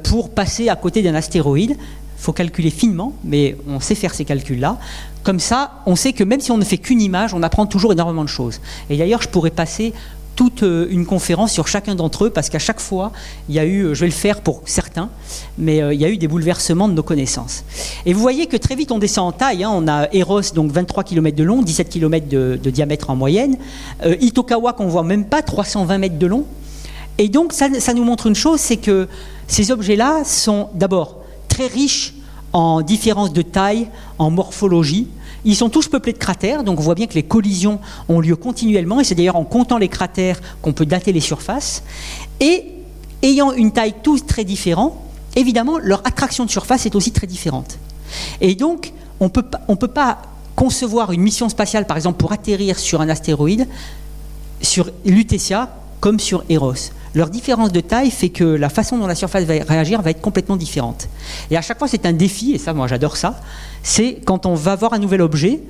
pour passer à côté d'un astéroïde. Il faut calculer finement, mais on sait faire ces calculs-là. Comme ça, on sait que même si on ne fait qu'une image, on apprend toujours énormément de choses. Et d'ailleurs, je pourrais passer toute une conférence sur chacun d'entre eux, parce qu'à chaque fois, il y a eu, je vais le faire pour certains, mais il y a eu des bouleversements de nos connaissances. Et vous voyez que très vite, on descend en taille. On a Eros, donc 23 km de long, 17 km de diamètre en moyenne. Itokawa, qu'on ne voit même pas, 320 mètres de long. Et donc, ça nous montre une chose, c'est que ces objets-là sont d'abord très riches en différences de taille, en morphologie. Ils sont tous peuplés de cratères, donc on voit bien que les collisions ont lieu continuellement, et c'est d'ailleurs en comptant les cratères qu'on peut dater les surfaces. Et ayant une taille tous très différente, évidemment, leur attraction de surface est aussi très différente. Et donc, on peut pas concevoir une mission spatiale, par exemple, pour atterrir sur un astéroïde, sur Lutetia, comme sur Eros. Leur différence de taille fait que la façon dont la surface va réagir va être complètement différente. Et à chaque fois, c'est un défi, et ça, moi, j'adore ça, c'est quand on va voir un nouvel objet,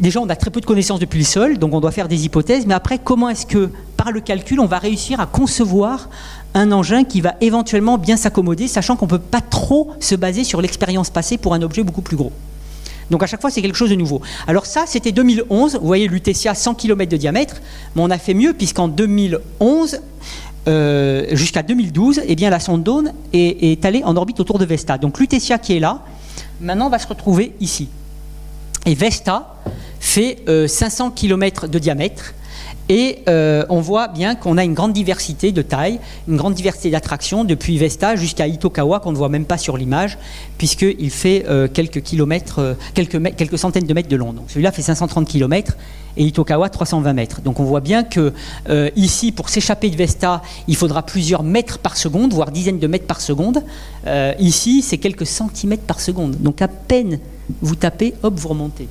déjà, on a très peu de connaissances depuis le sol, donc on doit faire des hypothèses, mais après, comment est-ce que, par le calcul, on va réussir à concevoir un engin qui va éventuellement bien s'accommoder, sachant qu'on ne peut pas trop se baser sur l'expérience passée pour un objet beaucoup plus gros. Donc à chaque fois, c'est quelque chose de nouveau. Alors ça, c'était 2011, vous voyez Lutetia, 100 km de diamètre, mais on a fait mieux, puisqu'en 2011... jusqu'à 2012, eh bien, la sonde Dawn est allée en orbite autour de Vesta. Donc Lutetia qui est là, maintenant va se retrouver ici. Et Vesta fait 500 km de diamètre. Et on voit bien qu'on a une grande diversité de taille, une grande diversité d'attractions depuis Vesta jusqu'à Itokawa, qu'on ne voit même pas sur l'image, puisqu'il fait quelques kilomètres, quelques centaines de mètres de long. Donc celui-là fait 530 km et Itokawa 320 mètres. Donc on voit bien que ici, pour s'échapper de Vesta, il faudra plusieurs mètres par seconde, voire dizaines de mètres par seconde. Ici, c'est quelques centimètres par seconde. Donc à peine vous tapez, hop, vous remontez.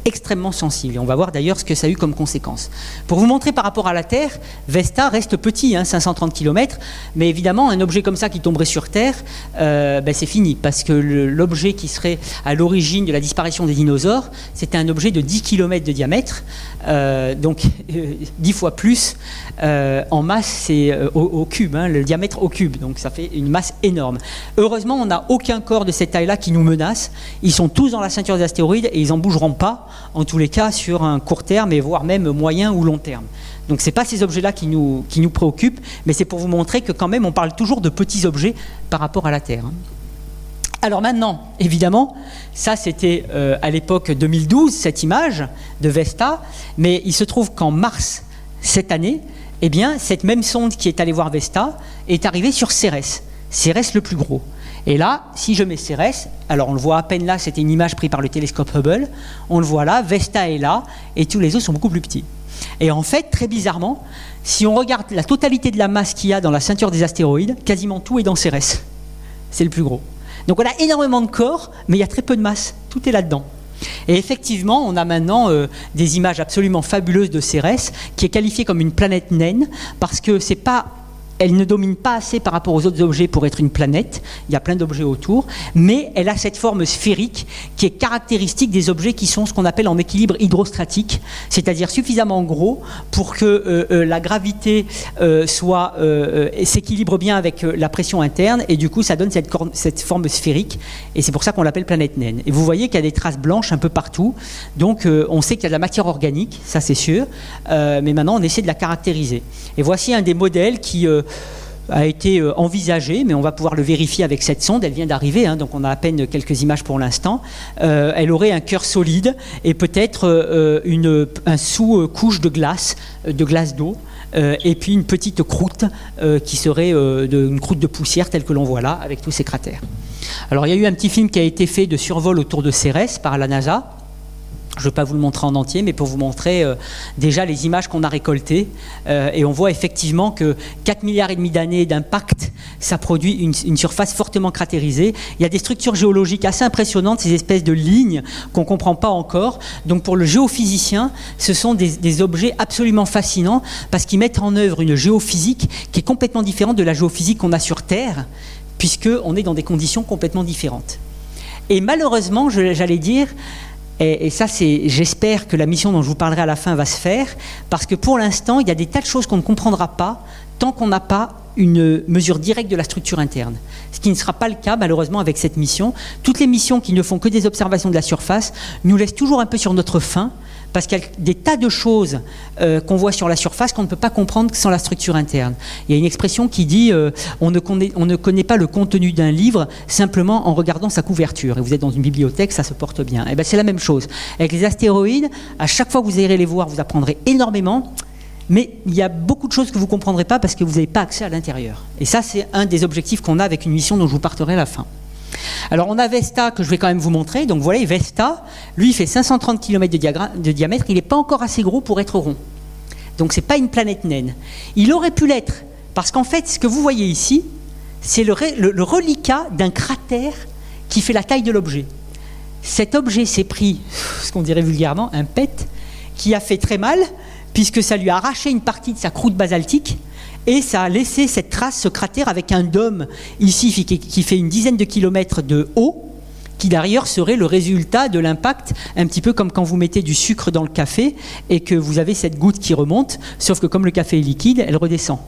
Extrêmement sensible. Et on va voir d'ailleurs ce que ça a eu comme conséquence. Pour vous montrer par rapport à la Terre, Vesta reste petit, 530 km, mais évidemment, un objet comme ça qui tomberait sur Terre, c'est fini, parce que l'objet qui serait à l'origine de la disparition des dinosaures, c'était un objet de 10 km de diamètre, donc 10 fois plus en masse, c'est au cube, le diamètre au cube, donc ça fait une masse énorme. Heureusement, on n'a aucun corps de cette taille-là qui nous menace. Ils sont tous dans la ceinture des astéroïdes et ils n'en bougeront pas. en tous les cas sur un court terme et voire même moyen ou long terme. Donc ce n'est pas ces objets-là qui nous préoccupent, mais c'est pour vous montrer que quand même on parle toujours de petits objets par rapport à la Terre. Alors maintenant, évidemment, ça c'était à l'époque 2012, cette image de Vesta, mais il se trouve qu'en mars cette année, eh bien, cette même sonde qui est allée voir Vesta est arrivée sur Cérès, Cérès le plus gros. Et là, si je mets Cérès, alors on le voit à peine là, c'était une image prise par le télescope Hubble, on le voit là, Vesta est là, et tous les autres sont beaucoup plus petits. Et en fait, très bizarrement, si on regarde la totalité de la masse qu'il y a dans la ceinture des astéroïdes, quasiment tout est dans Cérès. C'est le plus gros. Donc on a énormément de corps, mais il y a très peu de masse. Tout est là-dedans. Et effectivement, on a maintenant des images absolument fabuleuses de Cérès, qui est qualifiée comme une planète naine, parce que c'est pas... Elle ne domine pas assez par rapport aux autres objets pour être une planète, il y a plein d'objets autour, mais elle a cette forme sphérique qui est caractéristique des objets qui sont ce qu'on appelle en équilibre hydrostatique, c'est-à-dire suffisamment gros pour que la gravité s'équilibre bien avec la pression interne, et du coup ça donne cette forme sphérique, et c'est pour ça qu'on l'appelle planète naine. Et vous voyez qu'il y a des traces blanches un peu partout, donc on sait qu'il y a de la matière organique, ça c'est sûr, mais maintenant on essaie de la caractériser. Et voici un des modèles qui... a été envisagée, mais on va pouvoir le vérifier avec cette sonde. Elle vient d'arriver, hein, donc on a à peine quelques images pour l'instant. Elle aurait un cœur solide et peut-être un sous-couche de glace d'eau, et puis une petite croûte qui serait une croûte de poussière telle que l'on voit là, avec tous ces cratères. Alors il y a eu un petit film qui a été fait de survol autour de Cérès par la NASA. Je ne vais pas vous le montrer en entier, mais pour vous montrer déjà les images qu'on a récoltées. Et on voit effectivement que 4,5 milliards d'années d'impact, ça produit une surface fortement cratérisée. Il y a des structures géologiques assez impressionnantes, ces espèces de lignes qu'on ne comprend pas encore. Donc pour le géophysicien, ce sont des objets absolument fascinants parce qu'ils mettent en œuvre une géophysique qui est complètement différente de la géophysique qu'on a sur Terre, puisqu'on est dans des conditions complètement différentes. Et malheureusement, j'allais dire... Et ça, j'espère que la mission dont je vous parlerai à la fin va se faire, parce que pour l'instant, il y a des tas de choses qu'on ne comprendra pas tant qu'on n'a pas une mesure directe de la structure interne. Ce qui ne sera pas le cas, malheureusement, avec cette mission. Toutes les missions qui ne font que des observations de la surface nous laissent toujours un peu sur notre faim, parce qu'il y a des tas de choses qu'on voit sur la surface qu'on ne peut pas comprendre sans la structure interne. Il y a une expression qui dit on ne connaît pas le contenu d'un livre simplement en regardant sa couverture. Et vous êtes dans une bibliothèque, ça se porte bien. Et bien c'est la même chose. Avec les astéroïdes, à chaque fois que vous irez les voir, vous apprendrez énormément, mais il y a beaucoup de choses que vous ne comprendrez pas parce que vous n'avez pas accès à l'intérieur. Et ça, c'est un des objectifs qu'on a avec une mission dont je vous parlerai à la fin. Alors on a Vesta que je vais quand même vous montrer. Donc voilà, Vesta, lui il fait 530 km de diamètre, il n'est pas encore assez gros pour être rond. Donc c'est pas une planète naine. Il aurait pu l'être, parce qu'en fait ce que vous voyez ici, c'est le reliquat d'un cratère qui fait la taille de l'objet. Cet objet s'est pris, ce qu'on dirait vulgairement, un pet, qui a fait très mal, puisque ça lui a arraché une partie de sa croûte basaltique, et ça a laissé cette trace, ce cratère avec un dôme ici qui fait une dizaine de kilomètres de haut, qui d'ailleurs serait le résultat de l'impact, un petit peu comme quand vous mettez du sucre dans le café et que vous avez cette goutte qui remonte, sauf que comme le café est liquide, elle redescend.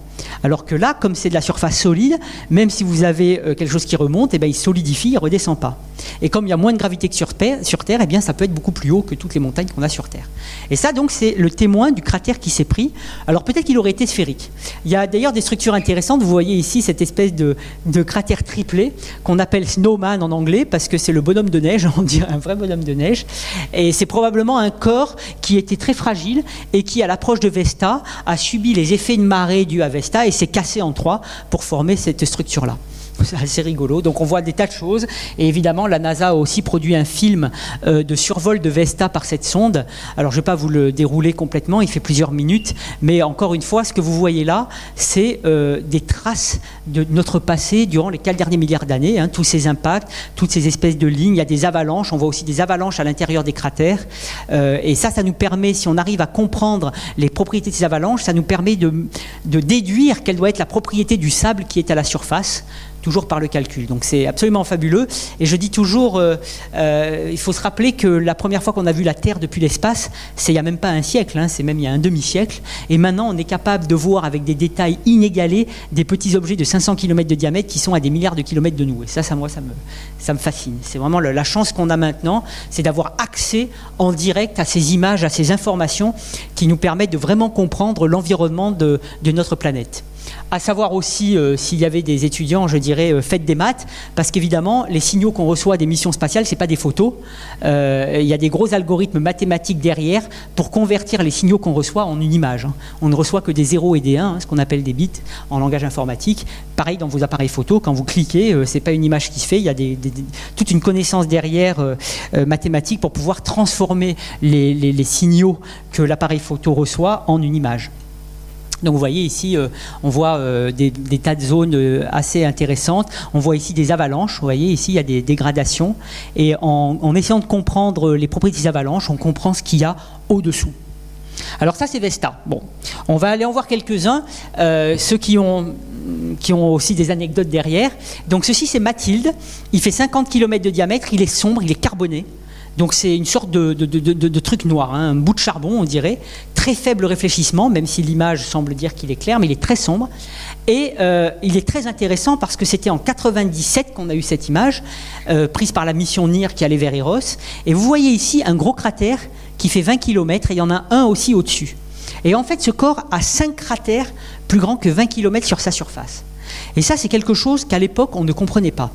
Alors que là, comme c'est de la surface solide, même si vous avez quelque chose qui remonte, eh bien, il solidifie, il ne redescend pas. Et comme il y a moins de gravité que sur Terre, eh bien, ça peut être beaucoup plus haut que toutes les montagnes qu'on a sur Terre. Et ça, donc, c'est le témoin du cratère qui s'est pris. Alors peut-être qu'il aurait été sphérique. Il y a d'ailleurs des structures intéressantes. Vous voyez ici cette espèce de cratère triplé qu'on appelle snowman en anglais, parce que c'est le bonhomme de neige, on dirait un vrai bonhomme de neige. Et c'est probablement un corps qui était très fragile et qui, à l'approche de Vesta, a subi les effets de marée dus à Vesta et s'est cassé en trois pour former cette structure-là. C'est assez rigolo. Donc on voit des tas de choses. Et évidemment, la NASA a aussi produit un film de survol de Vesta par cette sonde. Alors je ne vais pas vous le dérouler complètement, il fait plusieurs minutes. Mais encore une fois, ce que vous voyez là, c'est des traces de notre passé durant les 4 derniers milliards d'années. Hein, tous ces impacts, toutes ces espèces de lignes. Il y a des avalanches. On voit aussi des avalanches à l'intérieur des cratères. Et ça nous permet, si on arrive à comprendre les propriétés de ces avalanches, ça nous permet de déduire quelle doit être la propriété du sable qui est à la surface. toujours par le calcul. Donc c'est absolument fabuleux. Et je dis toujours, il faut se rappeler que la première fois qu'on a vu la Terre depuis l'espace, c'est il n'y a même pas un siècle, hein, c'est même il y a un demi-siècle. Et maintenant, on est capable de voir avec des détails inégalés des petits objets de 500 km de diamètre qui sont à des milliards de kilomètres de nous. Et ça moi, ça me fascine. C'est vraiment la chance qu'on a maintenant, c'est d'avoir accès en direct à ces images, à ces informations qui nous permettent de vraiment comprendre l'environnement de notre planète. À savoir aussi, s'il y avait des étudiants, je dirais, faites des maths, parce qu'évidemment, les signaux qu'on reçoit des missions spatiales, ce n'est pas des photos. Il y a des gros algorithmes mathématiques derrière pour convertir les signaux qu'on reçoit en une image. Hein. On ne reçoit que des 0 et des 1, hein, ce qu'on appelle des bits en langage informatique. Pareil dans vos appareils photo, quand vous cliquez, ce n'est pas une image qui se fait, il y a toute une connaissance derrière mathématique pour pouvoir transformer les signaux que l'appareil photo reçoit en une image. Donc vous voyez ici, on voit des tas de zones assez intéressantes. On voit ici des avalanches. Vous voyez ici, il y a des dégradations. Et en essayant de comprendre les propriétés des avalanches, on comprend ce qu'il y a au-dessous. Alors ça, c'est Vesta. Bon, on va aller en voir quelques-uns. Ceux qui ont aussi des anecdotes derrière. Donc ceci, c'est Mathilde. Il fait 50 km de diamètre. Il est sombre, il est carboné. Donc c'est une sorte de truc noir, hein, un bout de charbon on dirait, très faible réfléchissement, même si l'image semble dire qu'il est clair, mais il est très sombre. Et il est très intéressant parce que c'était en 97 qu'on a eu cette image, prise par la mission NIR qui allait vers Eros. Et vous voyez ici un gros cratère qui fait 20 km et il y en a un aussi au-dessus. Et en fait ce corps a 5 cratères plus grands que 20 km sur sa surface. Et ça c'est quelque chose qu'à l'époque on ne comprenait pas.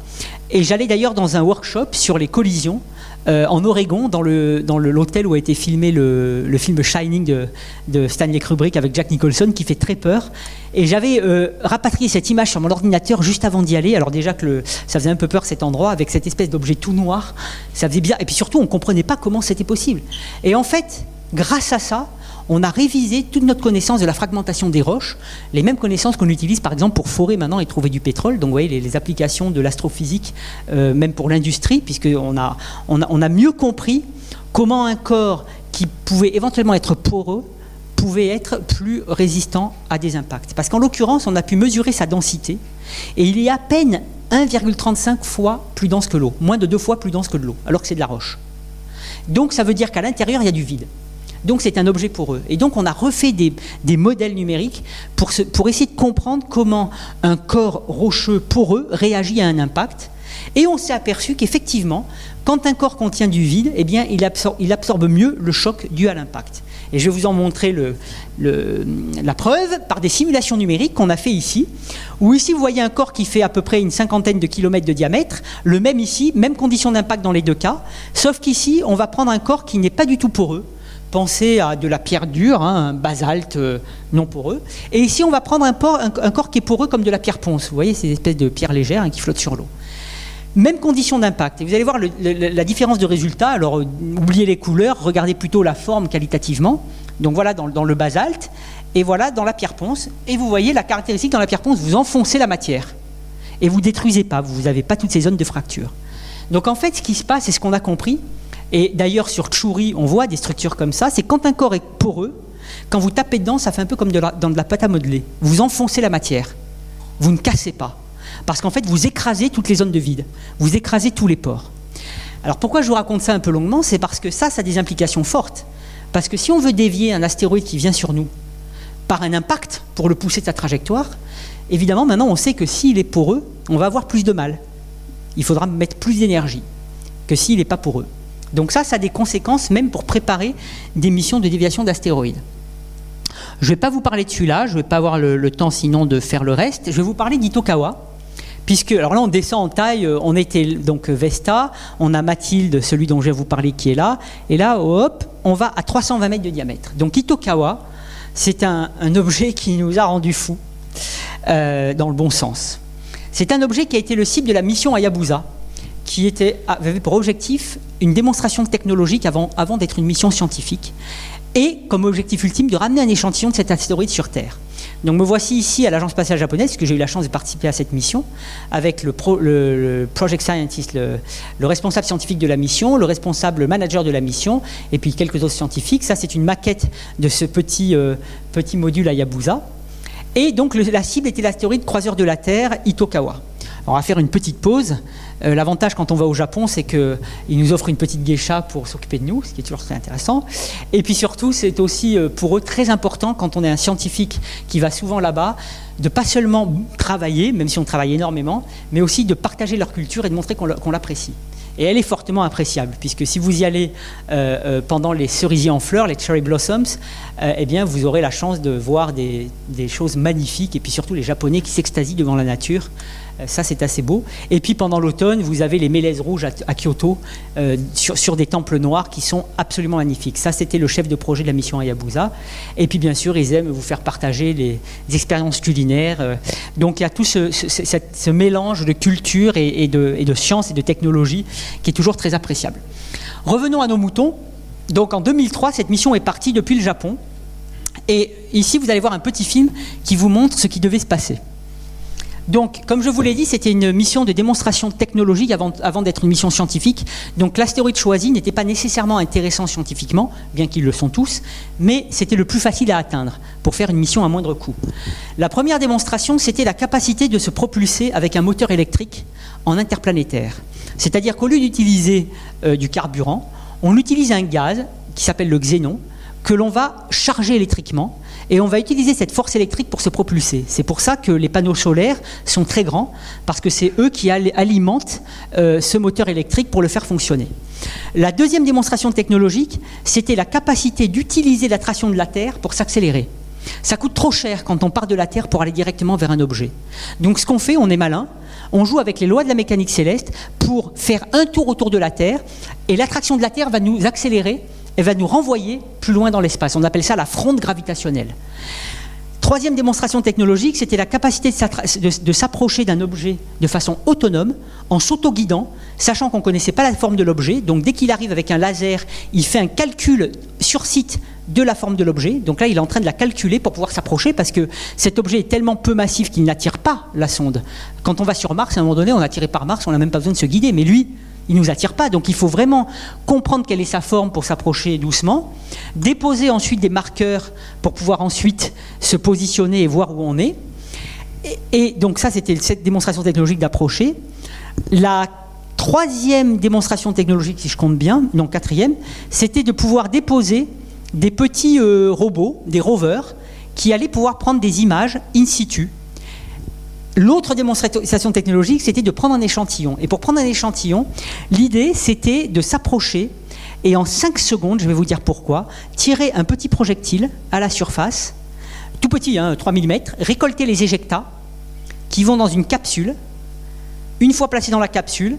Et j'allais d'ailleurs dans un workshop sur les collisions, en Oregon, dans l'hôtel où a été filmé le film Shining de Stanley Kubrick avec Jack Nicholson, qui fait très peur. Et j'avais rapatrié cette image sur mon ordinateur juste avant d'y aller. Alors déjà que ça faisait un peu peur cet endroit, avec cette espèce d'objet tout noir. Ça faisait bizarre. Et puis surtout, on ne comprenait pas comment c'était possible. Et en fait, grâce à ça, on a révisé toute notre connaissance de la fragmentation des roches, les mêmes connaissances qu'on utilise par exemple pour forer maintenant et trouver du pétrole. Donc vous voyez les applications de l'astrophysique, même pour l'industrie, puisqu'on a mieux compris comment un corps qui pouvait éventuellement être poreux pouvait être plus résistant à des impacts. Parce qu'en l'occurrence, on a pu mesurer sa densité, et il est à peine 1,35 fois plus dense que l'eau, moins de 2 fois plus dense que de l'eau, alors que c'est de la roche. Donc ça veut dire qu'à l'intérieur, il y a du vide. Donc c'est un objet poreux. Et donc on a refait des modèles numériques pour essayer de comprendre comment un corps rocheux poreux réagit à un impact. Et on s'est aperçu qu'effectivement, quand un corps contient du vide, eh bien, il absorbe mieux le choc dû à l'impact. Et je vais vous en montrer la preuve par des simulations numériques qu'on a fait ici, où ici vous voyez un corps qui fait à peu près une 50aine de kilomètres de diamètre, le même ici, même condition d'impact dans les deux cas, sauf qu'ici on va prendre un corps qui n'est pas du tout poreux. Pensez à de la pierre dure, hein, un basalte non poreux. Et ici, on va prendre un corps qui est poreux comme de la pierre ponce. Vous voyez, ces espèces de pierres légères hein, qui flottent sur l'eau. Même condition d'impact. Et vous allez voir la différence de résultat. Alors, oubliez les couleurs, regardez plutôt la forme qualitativement. Donc voilà dans le basalte, et voilà dans la pierre ponce. Et vous voyez la caractéristique dans la pierre ponce, vous enfoncez la matière. Et vous ne détruisez pas, vous n'avez pas toutes ces zones de fracture. Donc en fait, ce qui se passe, c'est ce qu'on a compris. Et d'ailleurs, sur Tchouri, on voit des structures comme ça. C'est quand un corps est poreux, quand vous tapez dedans, ça fait un peu comme dans de la pâte à modeler. Vous enfoncez la matière. Vous ne cassez pas. Parce qu'en fait, vous écrasez toutes les zones de vide. Vous écrasez tous les pores. Alors pourquoi je vous raconte ça un peu longuement? C'est parce que ça a des implications fortes. Parce que si on veut dévier un astéroïde qui vient sur nous par un impact pour le pousser de sa trajectoire, évidemment, maintenant, on sait que s'il est poreux, on va avoir plus de mal. Il faudra mettre plus d'énergie que s'il n'est pas poreux. Donc ça a des conséquences même pour préparer des missions de déviation d'astéroïdes. Je ne vais pas vous parler de celui-là, je ne vais pas avoir le temps sinon de faire le reste. Je vais vous parler d'Itokawa, puisque, alors là on descend en taille, on était donc Vesta, on a Mathilde, celui dont je vais vous parler qui est là, et là hop, on va à 320 mètres de diamètre. Donc Itokawa, c'est un objet qui nous a rendus fous, dans le bon sens. C'est un objet qui a été le cible de la mission Hayabusa, qui avait pour objectif une démonstration technologique avant d'être une mission scientifique, et comme objectif ultime de ramener un échantillon de cet astéroïde sur Terre. Donc me voici ici à l'agence spatiale japonaise, puisque j'ai eu la chance de participer à cette mission, avec le project scientist, le responsable scientifique de la mission, le responsable manager de la mission, et puis quelques autres scientifiques. Ça c'est une maquette de ce petit module Hayabusa. Et donc la cible était l'astéroïde croiseur de la Terre, Itokawa. On va faire une petite pause. L'avantage quand on va au Japon, c'est qu'ils nous offrent une petite geisha pour s'occuper de nous, ce qui est toujours très intéressant. Et puis surtout, c'est aussi pour eux très important, quand on est un scientifique qui va souvent là-bas, de pas seulement travailler, même si on travaille énormément, mais aussi de partager leur culture et de montrer qu'on l'apprécie. Et elle est fortement appréciable, puisque si vous y allez pendant les cerisiers en fleurs, les cherry blossoms, eh bien vous aurez la chance de voir des choses magnifiques, et puis surtout les Japonais qui s'extasient devant la nature. Ça, c'est assez beau. Et puis pendant l'automne, vous avez les mélèzes rouges à Kyoto, sur des temples noirs qui sont absolument magnifiques. Ça, c'était le chef de projet de la mission Hayabusa. Et puis bien sûr, ils aiment vous faire partager des expériences culinaires. Donc il y a tout ce mélange de culture et de science et de technologie qui est toujours très appréciable. Revenons à nos moutons. Donc en 2003, cette mission est partie depuis le Japon. Et ici, vous allez voir un petit film qui vous montre ce qui devait se passer. Donc, comme je vous l'ai dit, c'était une mission de démonstration technologique avant d'être une mission scientifique. Donc, l'astéroïde choisi n'était pas nécessairement intéressant scientifiquement, bien qu'ils le sont tous, mais c'était le plus facile à atteindre pour faire une mission à moindre coût. La première démonstration, c'était la capacité de se propulser avec un moteur électrique en interplanétaire. C'est-à-dire qu'au lieu d'utiliser du carburant, on utilise un gaz qui s'appelle le xénon, que l'on va charger électriquement, et on va utiliser cette force électrique pour se propulser. C'est pour ça que les panneaux solaires sont très grands, parce que c'est eux qui alimentent ce moteur électrique pour le faire fonctionner. La deuxième démonstration technologique, c'était la capacité d'utiliser l'attraction de la Terre pour s'accélérer. Ça coûte trop cher quand on part de la Terre pour aller directement vers un objet. Donc ce qu'on fait, on est malin, on joue avec les lois de la mécanique céleste pour faire un tour autour de la Terre, et l'attraction de la Terre va nous accélérer, elle va nous renvoyer plus loin dans l'espace. On appelle ça la fronde gravitationnelle. Troisième démonstration technologique, c'était la capacité de s'approcher d'un objet de façon autonome, en s'auto-guidant, sachant qu'on ne connaissait pas la forme de l'objet. Donc dès qu'il arrive avec un laser, il fait un calcul sur site de la forme de l'objet. Donc là, il est en train de la calculer pour pouvoir s'approcher, parce que cet objet est tellement peu massif qu'il n'attire pas la sonde. Quand on va sur Mars, à un moment donné, on est attiré par Mars, on n'a même pas besoin de se guider, mais lui, il ne nous attire pas, donc il faut vraiment comprendre quelle est sa forme pour s'approcher doucement, déposer ensuite des marqueurs pour pouvoir ensuite se positionner et voir où on est. Et donc ça, c'était cette démonstration technologique d'approcher. La troisième démonstration technologique, si je compte bien, non, quatrième, c'était de pouvoir déposer des petits robots, des rovers, qui allaient pouvoir prendre des images in situ. L'autre démonstration technologique, c'était de prendre un échantillon. Et pour prendre un échantillon, l'idée, c'était de s'approcher et en 5 secondes, je vais vous dire pourquoi, tirer un petit projectile à la surface, tout petit, 3 mm, récolter les éjectats qui vont dans une capsule. Une fois placés dans la capsule,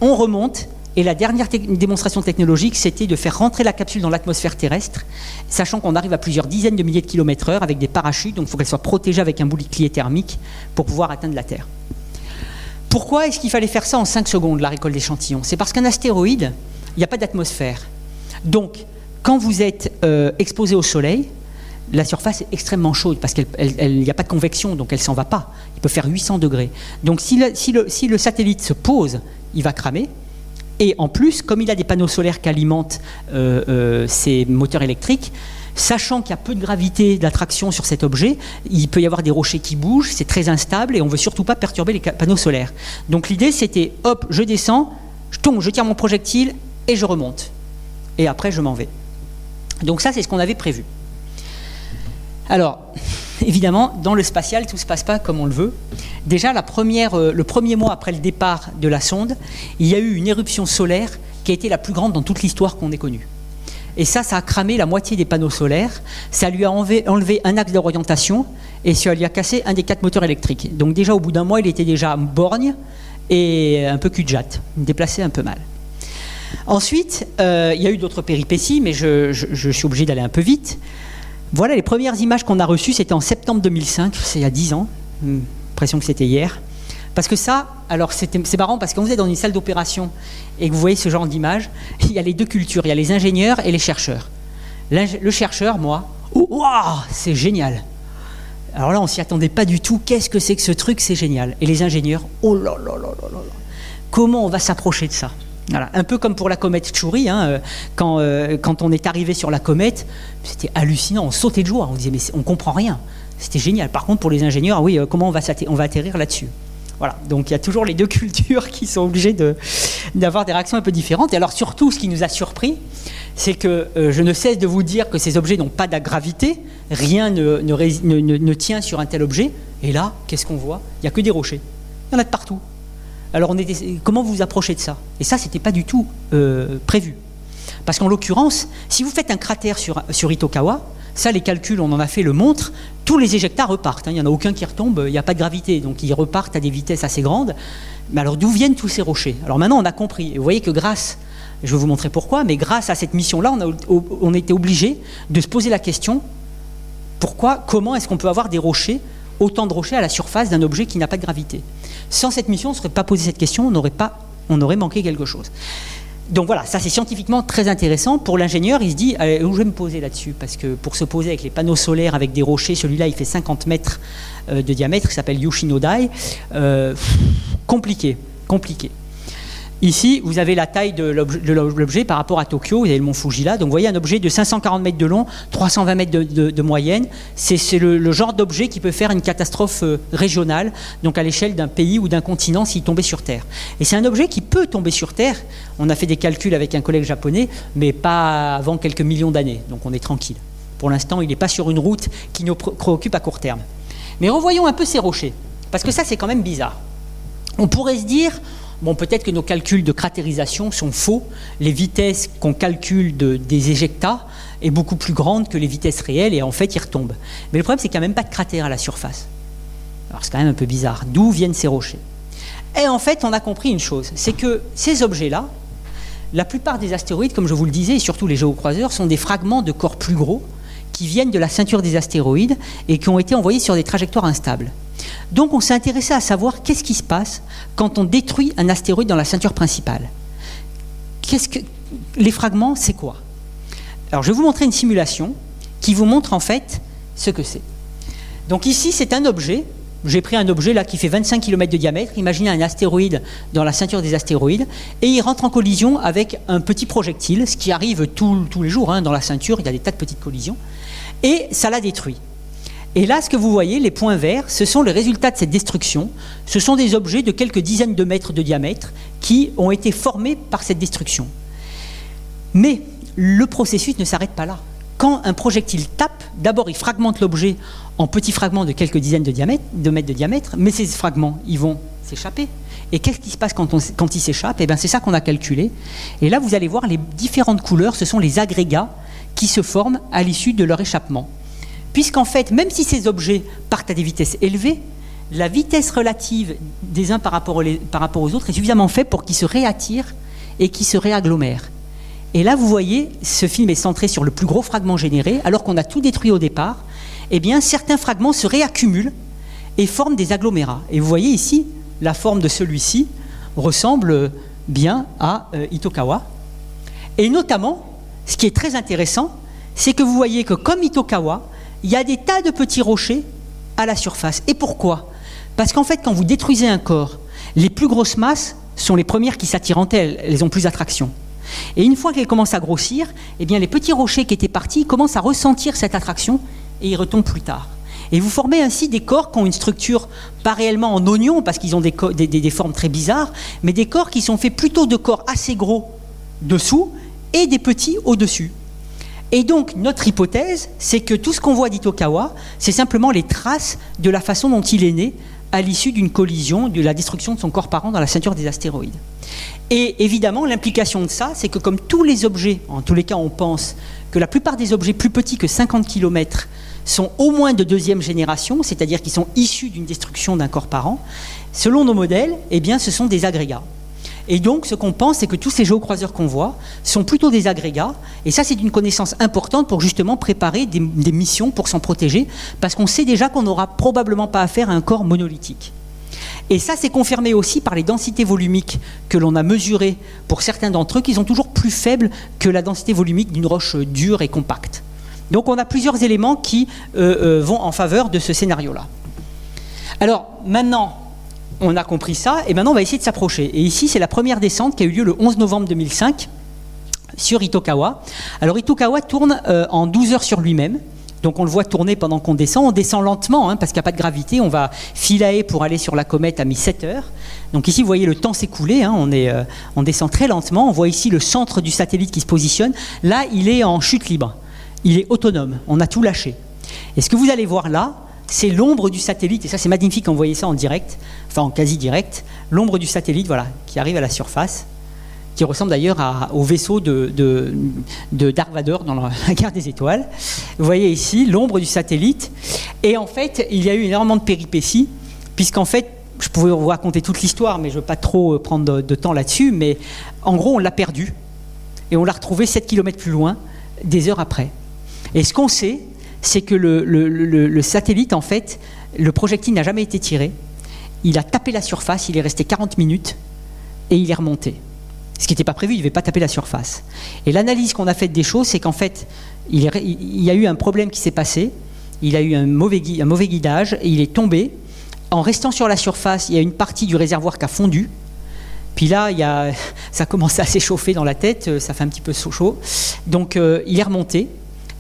on remonte. Et la dernière démonstration technologique, c'était de faire rentrer la capsule dans l'atmosphère terrestre, sachant qu'on arrive à plusieurs dizaines de milliers de kilomètres/heure avec des parachutes, donc il faut qu'elle soit protégée avec un bouclier thermique pour pouvoir atteindre la Terre. Pourquoi est-ce qu'il fallait faire ça en 5 secondes, la récolte d'échantillons? C'est parce qu'un astéroïde, il n'y a pas d'atmosphère. Donc, quand vous êtes exposé au Soleil, la surface est extrêmement chaude parce qu'il n'y a pas de convection, donc elle ne s'en va pas. Il peut faire 800 degrés. Donc, si le satellite se pose, il va cramer. Et en plus, comme il a des panneaux solaires qui alimentent ces moteurs électriques, sachant qu'il y a peu de gravité, d'attraction sur cet objet, il peut y avoir des rochers qui bougent, c'est très instable et on ne veut surtout pas perturber les panneaux solaires. Donc l'idée, c'était, hop, je descends, je tombe, je tire mon projectile et je remonte. Et après, je m'en vais. Donc ça, c'est ce qu'on avait prévu. Alors, évidemment, dans le spatial, tout ne se passe pas comme on le veut. Déjà, le premier mois après le départ de la sonde, il y a eu une éruption solaire qui a été la plus grande dans toute l'histoire qu'on ait connue. Et ça a cramé la moitié des panneaux solaires, ça lui a enlevé un axe d'orientation et ça lui a cassé un des 4 moteurs électriques. Donc déjà, au bout d'un mois, il était déjà borgne et un peu cul-de-jatte, déplacé un peu mal. Ensuite, il y a eu d'autres péripéties, mais je suis obligé d'aller un peu vite. Voilà, les premières images qu'on a reçues, c'était en septembre 2005, c'est il y a 10 ans, l'impression que c'était hier. Parce que ça, alors c'est marrant parce que quand vous êtes dans une salle d'opération et que vous voyez ce genre d'image, il y a les deux cultures, il y a les ingénieurs et les chercheurs. Le chercheur, moi, waouh, c'est génial. Alors là, on s'y attendait pas du tout, qu'est-ce que c'est que ce truc, c'est génial. Et les ingénieurs, oh là là là là là, comment on va s'approcher de ça? Voilà, un peu comme pour la comète Chury, quand on est arrivé sur la comète, c'était hallucinant, on sautait de joie, on disait mais on comprend rien, c'était génial. Par contre pour les ingénieurs, oui, comment on va atterrir là-dessus? Voilà, donc il y a toujours les deux cultures qui sont obligées d'avoir des réactions un peu différentes. Et alors surtout, ce qui nous a surpris, c'est que je ne cesse de vous dire que ces objets n'ont pas de gravité, rien ne tient sur un tel objet. Et là, qu'est-ce qu'on voit? Il n'y a que des rochers. Il y en a de partout. Alors comment vous vous approchez de ça? Et ça, c'était pas du tout prévu. Parce qu'en l'occurrence, si vous faites un cratère sur Itokawa, ça, les calculs, on en a fait, le montrent, tous les éjectats repartent. Il n'y en a aucun qui retombe, il n'y a pas de gravité, donc ils repartent à des vitesses assez grandes. Mais alors, d'où viennent tous ces rochers? Alors maintenant, on a compris. Et vous voyez que je vais vous montrer pourquoi, mais grâce à cette mission-là, on a été obligé de se poser la question, comment est-ce qu'on peut avoir des rochers, autant de rochers à la surface d'un objet qui n'a pas de gravité? Sans cette mission, on ne se serait pas posé cette question, on aurait manqué quelque chose. Donc voilà, ça c'est scientifiquement très intéressant. Pour l'ingénieur, il se dit, où je vais me poser là-dessus? Parce que pour se poser avec les panneaux solaires, avec des rochers, celui-là il fait 50 mètres de diamètre, il s'appelle Yoshinodai. Compliqué. Ici, vous avez la taille de l'objet par rapport à Tokyo, vous avez le mont Fuji là. Donc vous voyez un objet de 540 mètres de long, 320 mètres de moyenne. C'est le genre d'objet qui peut faire une catastrophe régionale, donc à l'échelle d'un pays ou d'un continent s'il tombait sur Terre. Et c'est un objet qui peut tomber sur Terre. On a fait des calculs avec un collègue japonais, mais pas avant quelques millions d'années. Donc on est tranquille. Pour l'instant, il n'est pas sur une route qui nous préoccupe à court terme. Mais revoyons un peu ces rochers, parce que ça c'est quand même bizarre. On pourrait se dire... Bon, peut-être que nos calculs de cratérisation sont faux. Les vitesses qu'on calcule des éjectats est beaucoup plus grande que les vitesses réelles et en fait, ils retombent. Mais le problème, c'est qu'il n'y a même pas de cratère à la surface. Alors, c'est quand même un peu bizarre. D'où viennent ces rochers? Et en fait, on a compris une chose, c'est que ces objets-là, la plupart des astéroïdes, comme je vous le disais, et surtout les géocroiseurs, sont des fragments de corps plus gros qui viennent de la ceinture des astéroïdes et qui ont été envoyés sur des trajectoires instables. Donc on s'est intéressé à savoir qu'est-ce qui se passe quand on détruit un astéroïde dans la ceinture principale. Les fragments, c'est quoi? Alors je vais vous montrer une simulation qui vous montre en fait ce que c'est. Donc ici c'est un objet, j'ai pris un objet là qui fait 25 km de diamètre, imaginez un astéroïde dans la ceinture des astéroïdes, et il rentre en collision avec un petit projectile, ce qui arrive tous les jours dans la ceinture, il y a des tas de petites collisions, et ça la détruit. Et là, ce que vous voyez, les points verts, ce sont les résultats de cette destruction. Ce sont des objets de quelques dizaines de mètres de diamètre qui ont été formés par cette destruction. Mais le processus ne s'arrête pas là. Quand un projectile tape, d'abord il fragmente l'objet en petits fragments de quelques dizaines de mètres de diamètre, mais ces fragments, ils vont s'échapper. Et qu'est-ce qui se passe quand ils s'échappent? Eh bien, c'est ça qu'on a calculé. Et là, vous allez voir les différentes couleurs, ce sont les agrégats qui se forment à l'issue de leur échappement. Puisqu'en fait, même si ces objets partent à des vitesses élevées, la vitesse relative des uns par rapport aux autres est suffisamment faible pour qu'ils se réattirent et qu'ils se réagglomèrent. Et là, vous voyez, ce film est centré sur le plus gros fragment généré, alors qu'on a tout détruit au départ. Eh bien, certains fragments se réaccumulent et forment des agglomérats. Et vous voyez ici, la forme de celui-ci ressemble bien à Itokawa. Et notamment, ce qui est très intéressant, c'est que vous voyez que comme Itokawa, il y a des tas de petits rochers à la surface. Et pourquoi? Parce qu'en fait, quand vous détruisez un corps, les plus grosses masses sont les premières qui s'attirent entre elles, elles ont plus d'attraction. Et une fois qu'elles commencent à grossir, eh bien, les petits rochers qui étaient partis commencent à ressentir cette attraction et ils retombent plus tard. Et vous formez ainsi des corps qui ont une structure pas réellement en oignon, parce qu'ils ont des formes très bizarres, mais des corps qui sont faits plutôt de corps assez gros dessous et des petits au-dessus. Et donc, notre hypothèse, c'est que tout ce qu'on voit d'Itokawa, c'est simplement les traces de la façon dont il est né à l'issue d'une collision, de la destruction de son corps parent dans la ceinture des astéroïdes. Et évidemment, l'implication de ça, c'est que comme tous les objets, en tous les cas on pense que la plupart des objets plus petits que 50 km sont au moins de deuxième génération, c'est-à-dire qu'ils sont issus d'une destruction d'un corps parent, selon nos modèles, eh bien, ce sont des agrégats. Et donc, ce qu'on pense, c'est que tous ces géocroiseurs qu'on voit sont plutôt des agrégats. Et ça, c'est une connaissance importante pour justement préparer des missions pour s'en protéger, parce qu'on sait déjà qu'on n'aura probablement pas affaire à un corps monolithique. Et ça, c'est confirmé aussi par les densités volumiques que l'on a mesurées pour certains d'entre eux, qui sont toujours plus faibles que la densité volumique d'une roche dure et compacte. Donc, on a plusieurs éléments qui vont en faveur de ce scénario-là. Alors, maintenant, on a compris ça, et maintenant on va essayer de s'approcher. Et ici, c'est la première descente qui a eu lieu le 11 novembre 2005 sur Itokawa. Alors Itokawa tourne en 12 heures sur lui-même. Donc on le voit tourner pendant qu'on descend. On descend lentement, hein, parce qu'il n'y a pas de gravité. On va filaer pour aller sur la comète à mi-7 heures. Donc ici, vous voyez, le temps s'écouler. Hein, on descend très lentement. On voit ici le centre du satellite qui se positionne. Là, il est en chute libre. Il est autonome. On a tout lâché. Et ce que vous allez voir là, c'est l'ombre du satellite. Et ça, c'est magnifique quand vous voyez ça en direct, enfin en quasi-direct. L'ombre du satellite, voilà, qui arrive à la surface, qui ressemble d'ailleurs au vaisseau de Dark Vador dans la guerre des étoiles. Vous voyez ici l'ombre du satellite. Et en fait, il y a eu énormément de péripéties, puisqu'en fait, je pouvais vous raconter toute l'histoire, mais je ne veux pas trop prendre de temps là-dessus, mais en gros, on l'a perdu. Et on l'a retrouvé 7 km plus loin, des heures après. Et ce qu'on sait, c'est que le satellite, en fait, le projectile n'a jamais été tiré. Il a tapé la surface, il est resté 40 minutes, et il est remonté. Ce qui n'était pas prévu, il ne devait pas taper la surface. Et l'analyse qu'on a faite des choses, c'est qu'en fait, il y a eu un problème qui s'est passé, il a eu un mauvais guidage, et il est tombé. En restant sur la surface, il y a une partie du réservoir qui a fondu. Puis là, ça commence à s'échauffer dans la tête, ça fait un petit peu chaud. Donc il est remonté.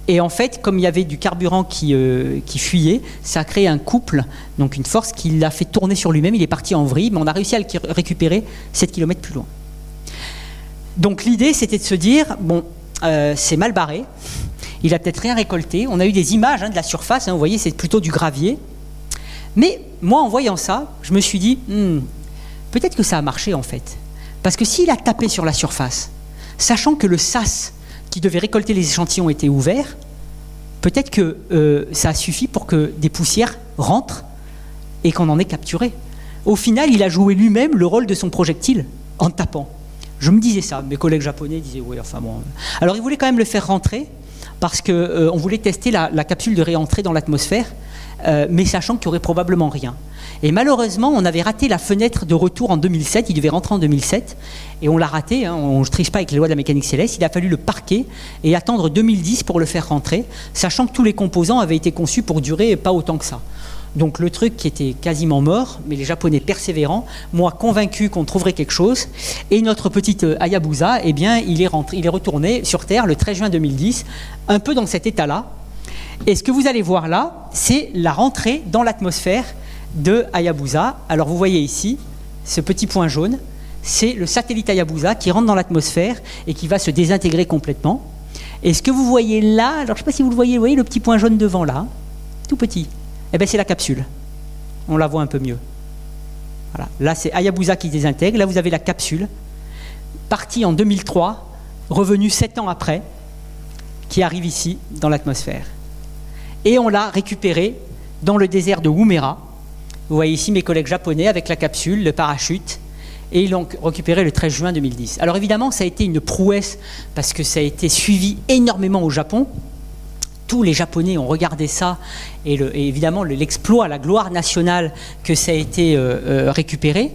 Et en fait, comme il y avait du carburant qui fuyait, ça a créé un couple, donc une force qui l'a fait tourner sur lui-même. Il est parti en vrille, mais on a réussi à le récupérer 7 km plus loin. Donc l'idée, c'était de se dire, bon, c'est mal barré, il a peut-être rien récolté. On a eu des images de la surface, hein, vous voyez, c'est plutôt du gravier. Mais moi, en voyant ça, je me suis dit, peut-être que ça a marché en fait. Parce que s'il a tapé sur la surface, sachant que le sas qui devait récolter les échantillons était ouvert, peut-être que ça a suffi pour que des poussières rentrent et qu'on en ait capturé. Au final, il a joué lui-même le rôle de son projectile en tapant. Je me disais ça, mes collègues japonais disaient oui, enfin bon. Alors ils voulaient quand même le faire rentrer parce qu'on voulait tester la capsule de réentrée dans l'atmosphère, mais sachant qu'il n'y aurait probablement rien. Et malheureusement, on avait raté la fenêtre de retour en 2007, il devait rentrer en 2007, et on l'a raté, hein, on ne triche pas avec les lois de la mécanique céleste, il a fallu le parquer et attendre 2010 pour le faire rentrer, sachant que tous les composants avaient été conçus pour durer pas autant que ça. Donc le truc qui était quasiment mort, mais les Japonais persévérants, moi convaincu qu'on trouverait quelque chose, et notre petite Hayabusa, eh bien, il est retourné sur Terre le 13 juin 2010, un peu dans cet état-là. Et ce que vous allez voir là, c'est la rentrée dans l'atmosphère de Hayabusa. Alors vous voyez ici, ce petit point jaune, c'est le satellite Hayabusa qui rentre dans l'atmosphère et qui va se désintégrer complètement. Et ce que vous voyez là, alors je ne sais pas si vous voyez le petit point jaune devant là, tout petit. Eh bien, c'est la capsule. On la voit un peu mieux. Voilà. Là, c'est Hayabusa qui désintègre. Là, vous avez la capsule, partie en 2003, revenue 7 ans après, qui arrive ici, dans l'atmosphère. Et on l'a récupérée dans le désert de Woomera. Vous voyez ici mes collègues japonais avec la capsule, le parachute, et ils l'ont récupérée le 13 juin 2010. Alors évidemment, ça a été une prouesse, parce que ça a été suivi énormément au Japon. Tous les Japonais ont regardé ça et évidemment l'exploit, la gloire nationale que ça a été récupéré.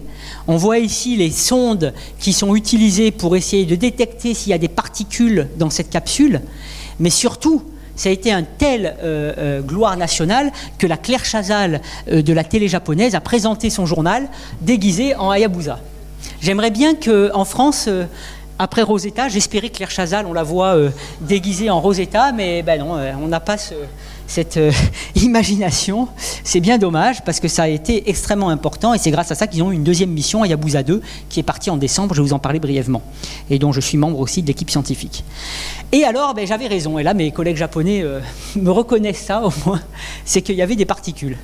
On voit ici les sondes qui sont utilisées pour essayer de détecter s'il y a des particules dans cette capsule, mais surtout, ça a été un tel gloire nationale que la Claire Chazal de la télé japonaise a présenté son journal déguisé en Hayabusa. J'aimerais bien qu'en France... après Rosetta, j'espérais que Claire Chazal, on la voit déguisée en Rosetta, mais ben non, on n'a pas cette imagination. C'est bien dommage, parce que ça a été extrêmement important, et c'est grâce à ça qu'ils ont eu une deuxième mission, Hayabusa 2, qui est partie en décembre, je vais vous en parler brièvement, et dont je suis membre aussi de l'équipe scientifique. Et alors, ben, j'avais raison, et là mes collègues japonais me reconnaissent ça au moins, c'est qu'il y avait des particules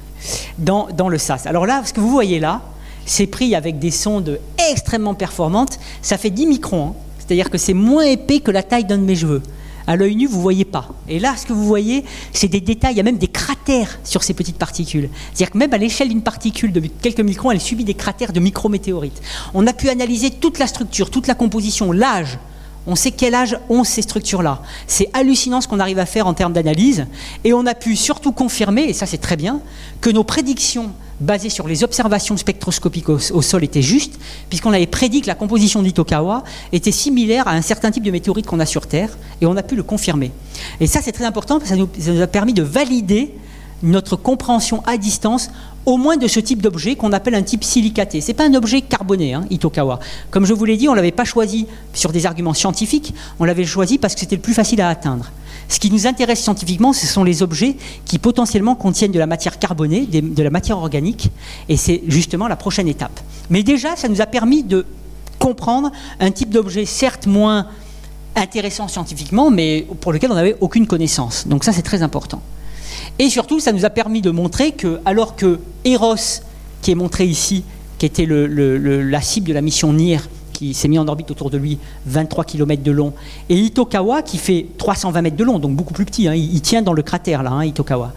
dans le sas. Alors là, ce que vous voyez là, c'est pris avec des sondes extrêmement performantes, ça fait 10 microns, hein. C'est-à-dire que c'est moins épais que la taille d'un de mes cheveux. À l'œil nu, vous ne voyez pas. Et là, ce que vous voyez, c'est des détails, il y a même des cratères sur ces petites particules. C'est-à-dire que même à l'échelle d'une particule de quelques microns, elle subit des cratères de micrométéorites. On a pu analyser toute la structure, toute la composition, l'âge. On sait quel âge ont ces structures-là. C'est hallucinant ce qu'on arrive à faire en termes d'analyse. Et on a pu surtout confirmer, et ça c'est très bien, que nos prédictions basées sur les observations spectroscopiques au sol étaient justes, puisqu'on avait prédit que la composition d'Itokawa était similaire à un certain type de météorite qu'on a sur Terre, et on a pu le confirmer. Et ça c'est très important, parce que ça nous a permis de valider notre compréhension à distance au moins de ce type d'objet qu'on appelle un type silicaté. Ce n'est pas un objet carboné, hein, Itokawa. Comme je vous l'ai dit, on ne l'avait pas choisi sur des arguments scientifiques, on l'avait choisi parce que c'était le plus facile à atteindre. Ce qui nous intéresse scientifiquement, ce sont les objets qui potentiellement contiennent de la matière carbonée, de la matière organique, et c'est justement la prochaine étape. Mais déjà, ça nous a permis de comprendre un type d'objet certes moins intéressant scientifiquement, mais pour lequel on n'avait aucune connaissance. Donc ça, c'est très important. Et surtout, ça nous a permis de montrer que, alors que Eros, qui est montré ici, qui était la cible de la mission NIR, qui s'est mis en orbite autour de lui, 23 km de long, et Itokawa, qui fait 320 mètres de long, donc beaucoup plus petit, hein, il tient dans le cratère, là, hein, Itokawa,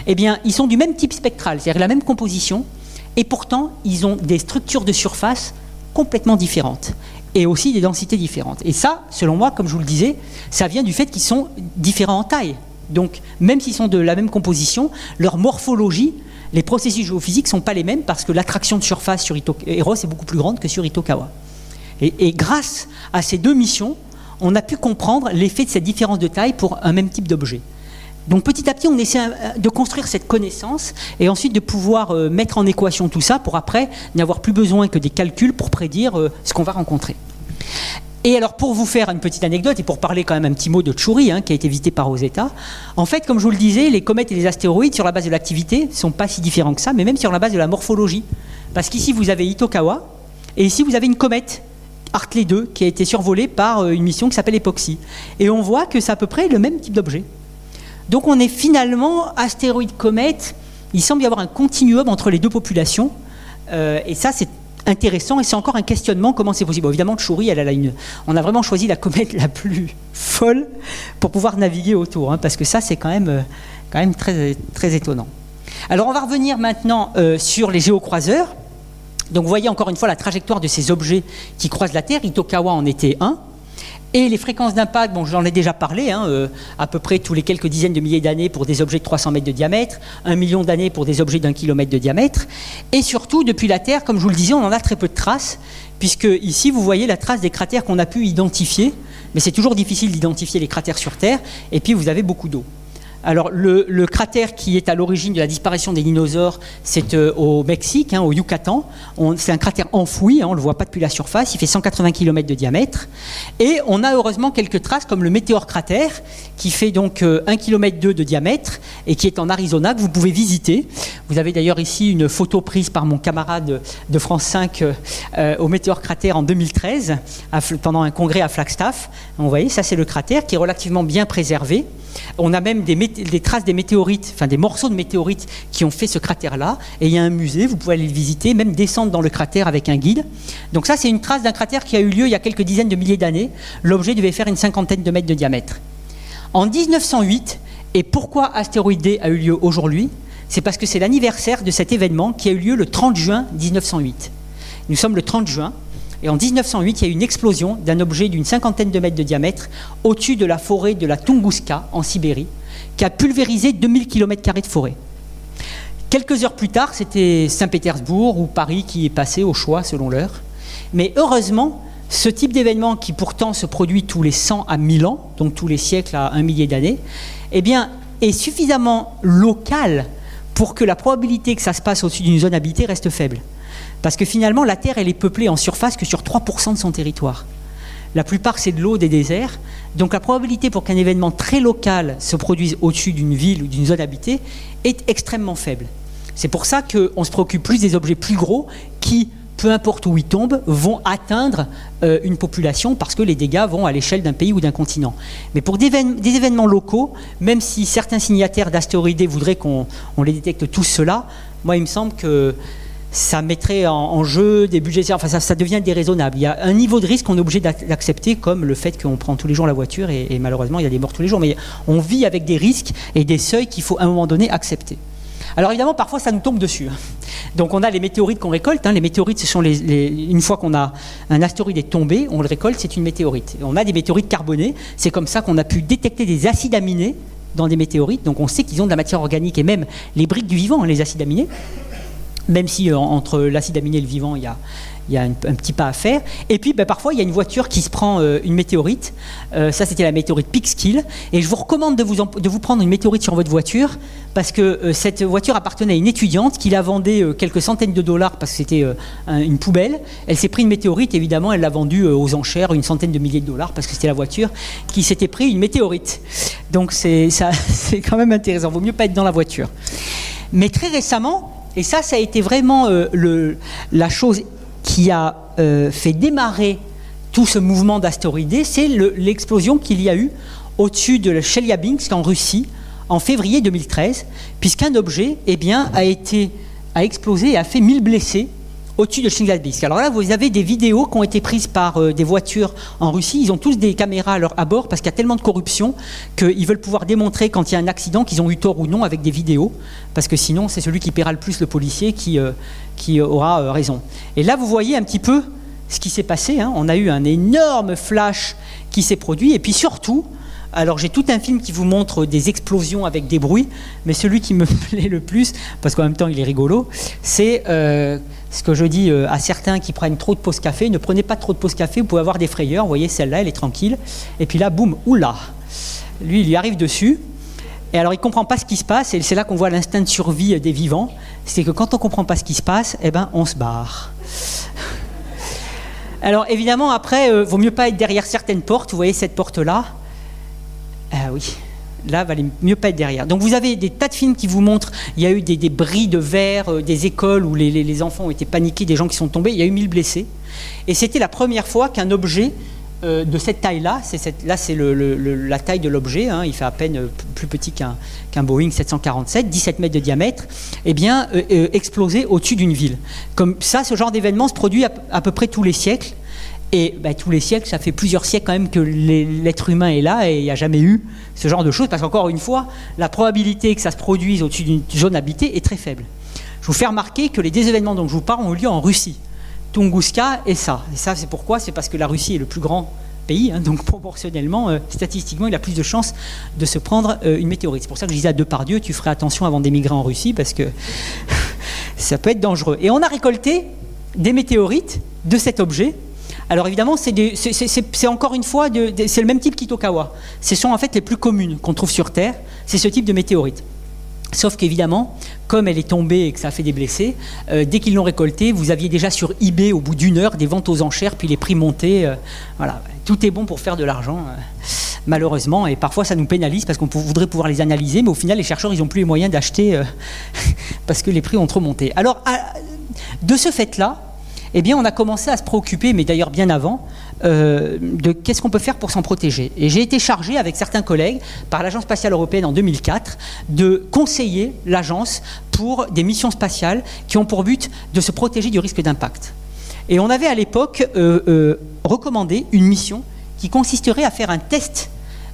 eh bien, ils sont du même type spectral, c'est-à-dire la même composition, et pourtant, ils ont des structures de surface complètement différentes, et aussi des densités différentes. Et ça, selon moi, comme je vous le disais, ça vient du fait qu'ils sont différents en taille. Donc, même s'ils sont de la même composition, leur morphologie, les processus géophysiques ne sont pas les mêmes, parce que l'attraction de surface sur Eros est beaucoup plus grande que sur Itokawa. Et grâce à ces deux missions, on a pu comprendre l'effet de cette différence de taille pour un même type d'objet. Donc petit à petit, on essaie de construire cette connaissance et ensuite de pouvoir mettre en équation tout ça pour après n'avoir plus besoin que des calculs pour prédire ce qu'on va rencontrer. Et alors pour vous faire une petite anecdote et pour parler quand même un petit mot de Tchouri, hein, qui a été visité par Rosetta, en fait, comme je vous le disais, les comètes et les astéroïdes sur la base de l'activité ne sont pas si différents que ça, mais même sur la base de la morphologie. Parce qu'ici, vous avez Itokawa et ici, vous avez une comète, Hartley 2, qui a été survolée par une mission qui s'appelle Epoxy. Et on voit que c'est à peu près le même type d'objet. Donc on est finalement astéroïde-comète, il semble y avoir un continuum entre les deux populations, et ça c'est intéressant, et c'est encore un questionnement, comment c'est possible. Bon, évidemment, Tchouri, on a vraiment choisi la comète la plus folle pour pouvoir naviguer autour, hein, parce que ça c'est quand même très, très étonnant. Alors on va revenir maintenant sur les géocroiseurs. Donc vous voyez encore une fois la trajectoire de ces objets qui croisent la Terre. Itokawa en était un. Et les fréquences d'impact, bon, j'en ai déjà parlé, hein, à peu près tous les quelques dizaines de milliers d'années pour des objets de 300 mètres de diamètre, 1 million d'années pour des objets d'1 kilomètre de diamètre. Et surtout, depuis la Terre, comme je vous le disais, on en a très peu de traces, puisque ici, vous voyez la trace des cratères qu'on a pu identifier. Mais c'est toujours difficile d'identifier les cratères sur Terre. Et puis, vous avez beaucoup d'eau. Alors, le cratère qui est à l'origine de la disparition des dinosaures, c'est au Mexique, hein, au Yucatan. C'est un cratère enfoui, hein, on ne le voit pas depuis la surface, il fait 180 km de diamètre. Et on a heureusement quelques traces, comme le météore cratère, qui fait donc 1,2 km de diamètre et qui est en Arizona, que vous pouvez visiter. Vous avez d'ailleurs ici une photo prise par mon camarade de France 5 au météore cratère en 2013, pendant un congrès à Flagstaff. Vous voyez, ça c'est le cratère qui est relativement bien préservé. On a même des traces des météorites, enfin des morceaux de météorites qui ont fait ce cratère-là. Et il y a un musée, vous pouvez aller le visiter, même descendre dans le cratère avec un guide. Donc ça, c'est une trace d'un cratère qui a eu lieu il y a quelques dizaines de milliers d'années. L'objet devait faire une cinquantaine de mètres de diamètre. En 1908, et pourquoi Astéroïde D a eu lieu aujourd'hui? C'est parce que c'est l'anniversaire de cet événement qui a eu lieu le 30 juin 1908. Nous sommes le 30 juin. Et en 1908, il y a eu une explosion d'un objet d'une cinquantaine de mètres de diamètre au-dessus de la forêt de la Tunguska, en Sibérie, qui a pulvérisé 2000 km² de forêt. Quelques heures plus tard, c'était Saint-Pétersbourg ou Paris qui est passé au choix, selon l'heure. Mais heureusement, ce type d'événement qui pourtant se produit tous les 100 à 1000 ans, donc tous les siècles à 1 millier d'années, eh bien, est suffisamment local pour que la probabilité que ça se passe au-dessus d'une zone habitée reste faible. Parce que finalement, la Terre, elle est peuplée en surface que sur 3% de son territoire. La plupart, c'est de l'eau, des déserts. Donc la probabilité pour qu'un événement très local se produise au-dessus d'une ville ou d'une zone habitée est extrêmement faible. C'est pour ça qu'on se préoccupe plus des objets plus gros qui, peu importe où ils tombent, vont atteindre une population parce que les dégâts vont à l'échelle d'un pays ou d'un continent. Mais pour des événements locaux, même si certains signataires d'astéroïdes voudraient qu'on les détecte tous ceux-là, moi, il me semble que ça mettrait en jeu des budgets, enfin ça devient déraisonnable. Il y a un niveau de risque qu'on est obligé d'accepter, comme le fait qu'on prend tous les jours la voiture et malheureusement il y a des morts tous les jours, mais on vit avec des risques et des seuils qu'il faut à un moment donné accepter. Alors évidemment, parfois ça nous tombe dessus. Donc on a les météorites qu'on récolte, hein. Les météorites, ce sont une fois qu'on a un astéroïde est tombé, on le récolte, c'est une météorite. Et on a des météorites carbonées, c'est comme ça qu'on a pu détecter des acides aminés dans des météorites, donc on sait qu'ils ont de la matière organique et même les briques du vivant, hein, les acides aminés. même si entre l'acide aminé et le vivant, il y a un petit pas à faire. Et puis parfois il y a une voiture qui se prend une météorite, ça c'était la météorite Peekskill, et je vous recommande de vous prendre une météorite sur votre voiture, parce que cette voiture appartenait à une étudiante qui la vendait quelques centaines de dollars parce que c'était une poubelle. Elle s'est pris une météorite, évidemment elle l'a vendue aux enchères une centaine de milliers de dollars parce que c'était la voiture qui s'était pris une météorite. Donc c'est quand même intéressant, vaut mieux pas être dans la voiture. Mais très récemment, et ça a été vraiment la chose qui a fait démarrer tout ce mouvement d'astéroïdés, c'est l'explosion qu'il y a eu au-dessus de Chelyabinsk en Russie en février 2013, puisqu'un objet a explosé et a fait 1000 blessés au-dessus de Chelyabinsk. Alors là, vous avez des vidéos qui ont été prises par des voitures en Russie. Ils ont tous des caméras à bord parce qu'il y a tellement de corruption qu'ils veulent pouvoir démontrer quand il y a un accident qu'ils ont eu tort ou non avec des vidéos, parce que sinon c'est celui qui paiera le plus le policier qui aura raison. Et là, vous voyez un petit peu ce qui s'est passé. On a eu un énorme flash qui s'est produit, et puis surtout, alors j'ai tout un film qui vous montre des explosions avec des bruits, mais celui qui me plaît le plus, parce qu'en même temps il est rigolo, c'est ce que je dis à certains qui prennent trop de pauses café: ne prenez pas trop de pauses café, vous pouvez avoir des frayeurs. Vous voyez, celle-là, elle est tranquille, et puis là, boum, oula, lui, il lui arrive dessus. Et alors il ne comprend pas ce qui se passe, et c'est là qu'on voit l'instinct de survie des vivants. C'est que quand on ne comprend pas ce qui se passe, on se barre. Alors évidemment, après, vaut mieux pas être derrière certaines portes. Vous voyez cette porte-là? Ah oui, là, valait mieux pas être derrière. Donc vous avez des tas de films qui vous montrent, il y a eu des bris de verre, des écoles où les enfants ont été paniqués, des gens qui sont tombés, il y a eu 1000 blessés. Et c'était la première fois qu'un objet de cette taille-là, là c'est la taille de l'objet, il fait à peine plus petit qu'un Boeing 747, 17 mètres de diamètre, explosé au-dessus d'une ville. Comme ça, ce genre d'événement se produit à peu près tous les siècles. Et tous les siècles, ça fait plusieurs siècles quand même que l'être humain est là, et il n'y a jamais eu ce genre de choses, parce qu'encore une fois, la probabilité que ça se produise au-dessus d'une zone habitée est très faible. Je vous fais remarquer que les deux événements dont je vous parle ont eu lieu en Russie. Tunguska et ça. Et ça, c'est pourquoi? C'est parce que la Russie est le plus grand pays, donc proportionnellement, statistiquement, il a plus de chances de se prendre une météorite. C'est pour ça que je disais à Depardieu, tu ferais attention avant d'émigrer en Russie, parce que ça peut être dangereux. Et on a récolté des météorites de cet objet. Alors évidemment, c'est encore une fois, c'est le même type qu'Itokawa. Ce sont en fait les plus communes qu'on trouve sur Terre, c'est ce type de météorite. Sauf qu'évidemment, comme elle est tombée et que ça a fait des blessés, dès qu'ils l'ont récoltée, vous aviez déjà sur eBay, au bout d'une heure, des ventes aux enchères, puis les prix montés. Voilà, tout est bon pour faire de l'argent, malheureusement, et parfois ça nous pénalise parce qu'on voudrait pouvoir les analyser, mais au final, les chercheurs, ils n'ont plus les moyens d'acheter parce que les prix ont trop monté. Alors, de ce fait-là, on a commencé à se préoccuper, mais d'ailleurs bien avant, de qu'est-ce qu'on peut faire pour s'en protéger. Et j'ai été chargé, avec certains collègues, par l'Agence spatiale européenne en 2004, de conseiller l'agence pour des missions spatiales qui ont pour but de se protéger du risque d'impact. Et on avait à l'époque recommandé une mission qui consisterait à faire un test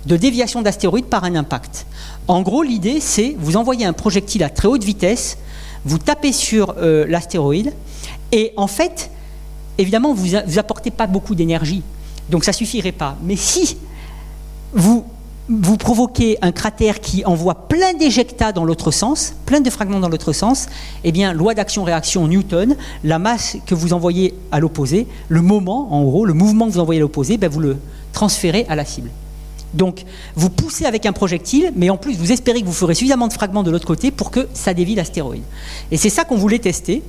de déviation d'astéroïdes par un impact. En gros, l'idée, c'est vous envoyer un projectile à très haute vitesse, vous tapez sur l'astéroïde, et en fait, évidemment, vous apportez pas beaucoup d'énergie, donc ça suffirait pas. Mais si vous provoquez un cratère qui envoie plein d'éjectats dans l'autre sens, plein de fragments dans l'autre sens, loi d'action-réaction Newton, la masse que vous envoyez à l'opposé, le moment, en gros, le mouvement que vous envoyez à l'opposé, vous le transférez à la cible. Donc, vous poussez avec un projectile, mais en plus, vous espérez que vous ferez suffisamment de fragments de l'autre côté pour que ça dévie l'astéroïde. Et c'est ça qu'on voulait tester.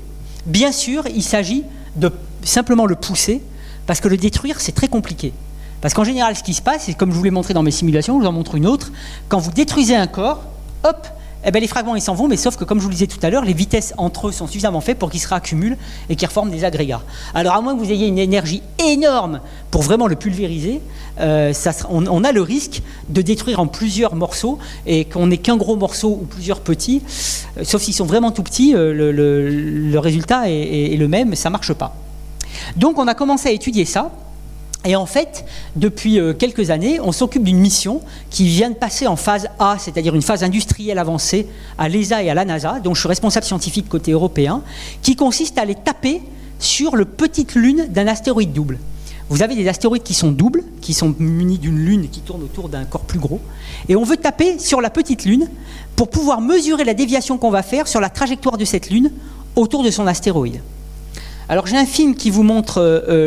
Bien sûr, il s'agit de simplement le pousser, parce que le détruire, c'est très compliqué. Parce qu'en général, ce qui se passe, et comme je vous l'ai montré dans mes simulations, je vous en montre une autre, quand vous détruisez un corps, hop, les fragments ils s'en vont, mais sauf que, comme je vous le disais tout à l'heure, les vitesses entre eux sont suffisamment faibles pour qu'ils se réaccumulent et qu'ils reforment des agrégats. Alors, à moins que vous ayez une énergie énorme pour vraiment le pulvériser, on a le risque de détruire en plusieurs morceaux, et qu'on n'ait qu'un gros morceau ou plusieurs petits, sauf s'ils sont vraiment tout petits, le résultat est le même, ça ne marche pas. Donc, on a commencé à étudier ça. Et en fait, depuis quelques années, on s'occupe d'une mission qui vient de passer en phase A, c'est-à-dire une phase industrielle avancée à l'ESA et à la NASA, dont je suis responsable scientifique côté européen, qui consiste à aller taper sur le petite lune d'un astéroïde double. Vous avez des astéroïdes qui sont doubles, qui sont munis d'une lune qui tourne autour d'un corps plus gros, et on veut taper sur la petite lune pour pouvoir mesurer la déviation qu'on va faire sur la trajectoire de cette lune autour de son astéroïde. Alors j'ai un film qui vous montre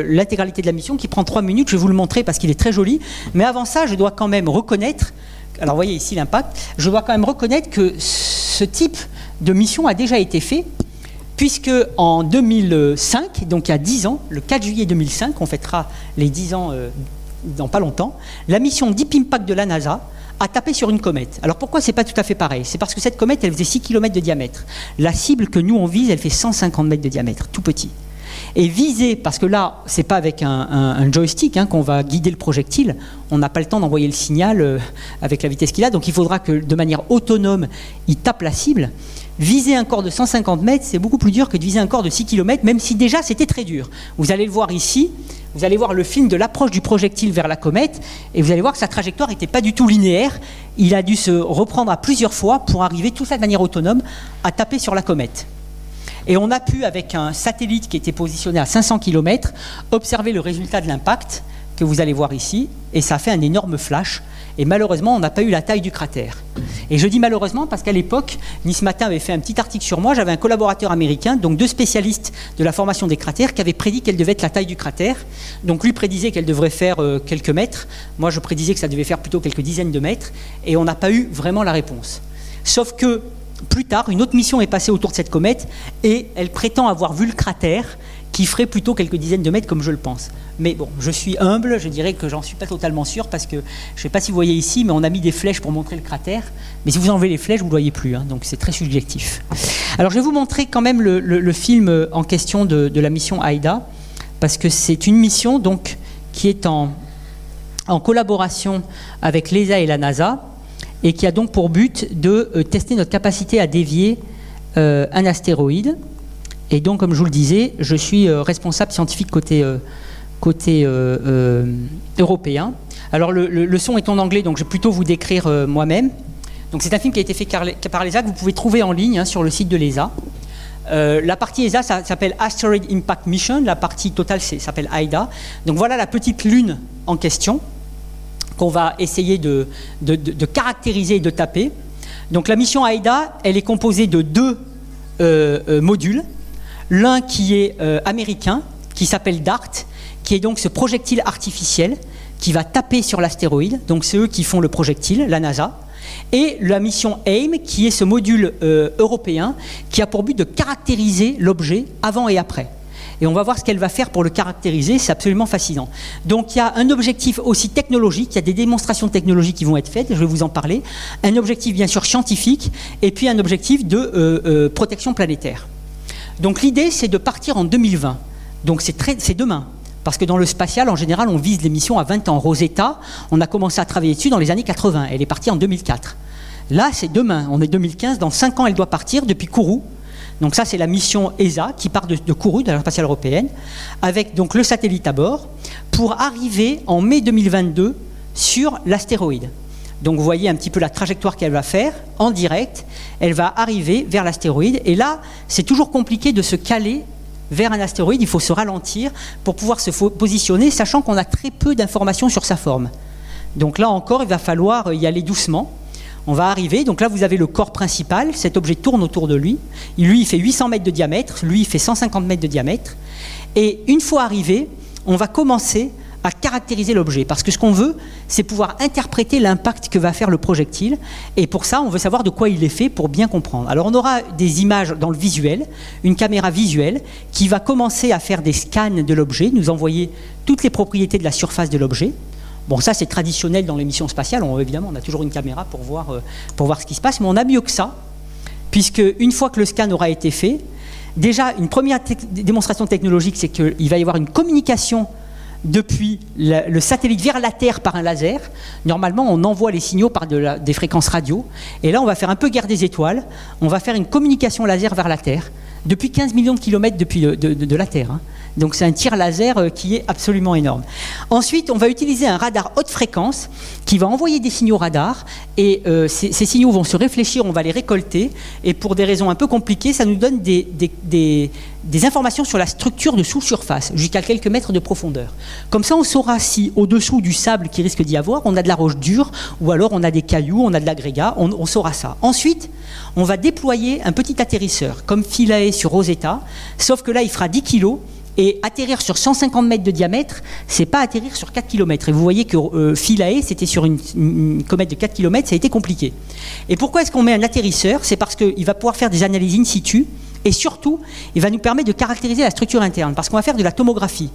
l'intégralité de la mission, qui prend 3 minutes, je vais vous le montrer parce qu'il est très joli, mais avant ça, je dois quand même reconnaître, alors vous voyez ici l'impact, je dois quand même reconnaître que ce type de mission a déjà été fait, puisque en 2005, donc il y a 10 ans, le 4 juillet 2005, on fêtera les 10 ans dans pas longtemps, la mission Deep Impact de la NASA a tapé sur une comète. Alors pourquoi c'est pas tout à fait pareil? C'est parce que cette comète, elle faisait 6 km de diamètre. La cible que nous on vise, elle fait 150 mètres de diamètre, tout petit. Et viser, parce que là, c'est pas avec un joystick qu'on va guider le projectile, on n'a pas le temps d'envoyer le signal avec la vitesse qu'il a, donc il faudra que de manière autonome, il tape la cible. Viser un corps de 150 mètres, c'est beaucoup plus dur que de viser un corps de 6 km, même si déjà c'était très dur. Vous allez le voir ici, vous allez voir le film de l'approche du projectile vers la comète, et vous allez voir que sa trajectoire n'était pas du tout linéaire. Il a dû se reprendre à plusieurs fois pour arriver, tout ça de manière autonome, à taper sur la comète. Et on a pu, avec un satellite qui était positionné à 500 km, observer le résultat de l'impact que vous allez voir ici, et ça a fait un énorme flash. Et malheureusement, on n'a pas eu la taille du cratère. Et je dis malheureusement parce qu'à l'époque, Nice Matin avait fait un petit article sur moi, j'avais un collaborateur américain, donc 2 spécialistes de la formation des cratères, qui avaient prédit quelle devait être la taille du cratère. Donc lui prédisait qu'elle devrait faire quelques mètres, moi je prédisais que ça devait faire plutôt quelques dizaines de mètres, et on n'a pas eu vraiment la réponse. Sauf que plus tard, une autre mission est passée autour de cette comète, et elle prétend avoir vu le cratère, qui ferait plutôt quelques dizaines de mètres comme je le pense. Mais bon, je suis humble, je dirais que j'en suis pas totalement sûr parce que, je ne sais pas si vous voyez ici, mais on a mis des flèches pour montrer le cratère, mais si vous enlevez les flèches, vous ne le voyez plus, donc c'est très subjectif. Alors je vais vous montrer quand même le film en question de la mission AIDA, parce que c'est une mission donc, qui est en collaboration avec l'ESA et la NASA, et qui a donc pour but de tester notre capacité à dévier un astéroïde. Et donc, comme je vous le disais, je suis responsable scientifique côté européen. Alors, le son est en anglais, donc je vais plutôt vous décrire moi-même. Donc, c'est un film qui a été fait par l'ESA, que vous pouvez trouver en ligne sur le site de l'ESA. La partie ESA, ça s'appelle Asteroid Impact Mission. La partie totale s'appelle AIDA. Donc, voilà la petite lune en question qu'on va essayer de caractériser et de taper. Donc, la mission AIDA, elle est composée de 2 modules. L'un qui est américain, qui s'appelle DART, qui est donc ce projectile artificiel qui va taper sur l'astéroïde. Donc c'est eux qui font le projectile, la NASA. Et la mission AIM, qui est ce module européen, qui a pour but de caractériser l'objet avant et après. Et on va voir ce qu'elle va faire pour le caractériser, c'est absolument fascinant. Donc il y a un objectif aussi technologique, il y a des démonstrations technologiques qui vont être faites, je vais vous en parler. Un objectif bien sûr scientifique, et puis un objectif de protection planétaire. Donc l'idée, c'est de partir en 2020. Donc c'est demain. Parce que dans le spatial, en général, on vise les missions à 20 ans. Rosetta, on a commencé à travailler dessus dans les années 80. Elle est partie en 2004. Là, c'est demain. On est 2015. Dans 5 ans, elle doit partir depuis Kourou. Donc ça, c'est la mission ESA qui part de Kourou, de l'Agence spatiale européenne, avec donc le satellite à bord, pour arriver en mai 2022 sur l'astéroïde. Donc vous voyez un petit peu la trajectoire qu'elle va faire en direct. Elle va arriver vers l'astéroïde. Et là, c'est toujours compliqué de se caler vers un astéroïde. Il faut se ralentir pour pouvoir se positionner, sachant qu'on a très peu d'informations sur sa forme. Donc là encore, il va falloir y aller doucement. On va arriver. Donc là, vous avez le corps principal. Cet objet tourne autour de lui. Lui, il fait 800 mètres de diamètre. Lui, il fait 150 mètres de diamètre. Et une fois arrivé, on va commencer à caractériser l'objet. Parce que ce qu'on veut, c'est pouvoir interpréter l'impact que va faire le projectile. Et pour ça, on veut savoir de quoi il est fait pour bien comprendre. Alors, on aura des images dans le visuel, une caméra visuelle qui va commencer à faire des scans de l'objet, nous envoyer toutes les propriétés de la surface de l'objet. Bon, ça, c'est traditionnel dans les missions spatiales. Évidemment, on a toujours une caméra pour voir ce qui se passe. Mais on a mieux que ça, puisque une fois que le scan aura été fait, déjà, une première démonstration technologique, c'est qu'il va y avoir une communication depuis le satellite vers la Terre par un laser. Normalement, on envoie les signaux par des fréquences radio. Et là, on va faire un peu guerre des étoiles. On va faire une communication laser vers la Terre depuis 15 millions de kilomètres de la Terre. Donc c'est un tir laser qui est absolument énorme. Ensuite, on va utiliser un radar haute fréquence qui va envoyer des signaux radar et ces signaux vont se réfléchir, on va les récolter et pour des raisons un peu compliquées, ça nous donne des informations sur la structure de sous-surface jusqu'à quelques mètres de profondeur. Comme ça, on saura si au-dessous du sable qui risque d'y avoir, on a de la roche dure ou alors on a des cailloux, on a de l'agrégat, on saura ça. Ensuite, on va déployer un petit atterrisseur comme Philae sur Rosetta, sauf que là, il fera 10 kg. Et atterrir sur 150 mètres de diamètre, c'est pas atterrir sur 4 km. Et vous voyez que Philae, c'était sur une comète de 4 km, ça a été compliqué. Et pourquoi est-ce qu'on met un atterrisseur? C'est parce qu'il va pouvoir faire des analyses in situ, et surtout, il va nous permettre de caractériser la structure interne, parce qu'on va faire de la tomographie.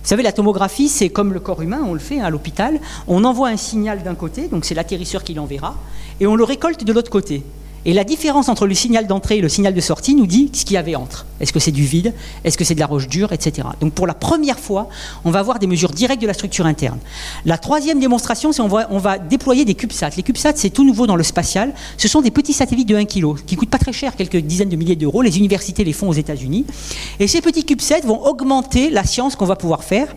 Vous savez, la tomographie, c'est comme le corps humain, on le fait à l'hôpital, on envoie un signal d'un côté, donc c'est l'atterrisseur qui l'enverra, et on le récolte de l'autre côté. Et la différence entre le signal d'entrée et le signal de sortie nous dit ce qu'il y avait entre. Est-ce que c'est du vide? Est-ce que c'est de la roche dure? Etc. Donc pour la première fois, on va avoir des mesures directes de la structure interne. La troisième démonstration, c'est on va déployer des CubeSats. Les CubeSats, c'est tout nouveau dans le spatial. Ce sont des petits satellites de 1 kg qui ne coûtent pas très cher, quelques dizaines de milliers d'euros. Les universités les font aux États-Unis. Et ces petits CubeSats vont augmenter la science qu'on va pouvoir faire.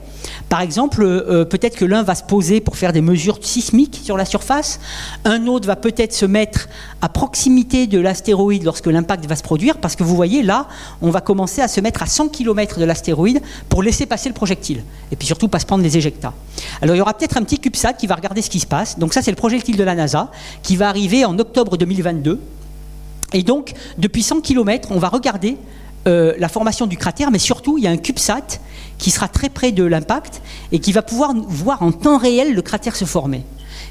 Par exemple, peut-être que l'un va se poser pour faire des mesures sismiques sur la surface. Un autre va peut-être se mettre à proximité de l'astéroïde lorsque l'impact va se produire, parce que vous voyez là, on va commencer à se mettre à 100 km de l'astéroïde pour laisser passer le projectile, et puis surtout pas se prendre les éjectats. Alors il y aura peut-être un petit CubeSat qui va regarder ce qui se passe, donc ça c'est le projectile de la NASA, qui va arriver en octobre 2022, et donc depuis 100 km, on va regarder la formation du cratère, mais surtout il y a un CubeSat qui sera très près de l'impact, et qui va pouvoir voir en temps réel le cratère se former.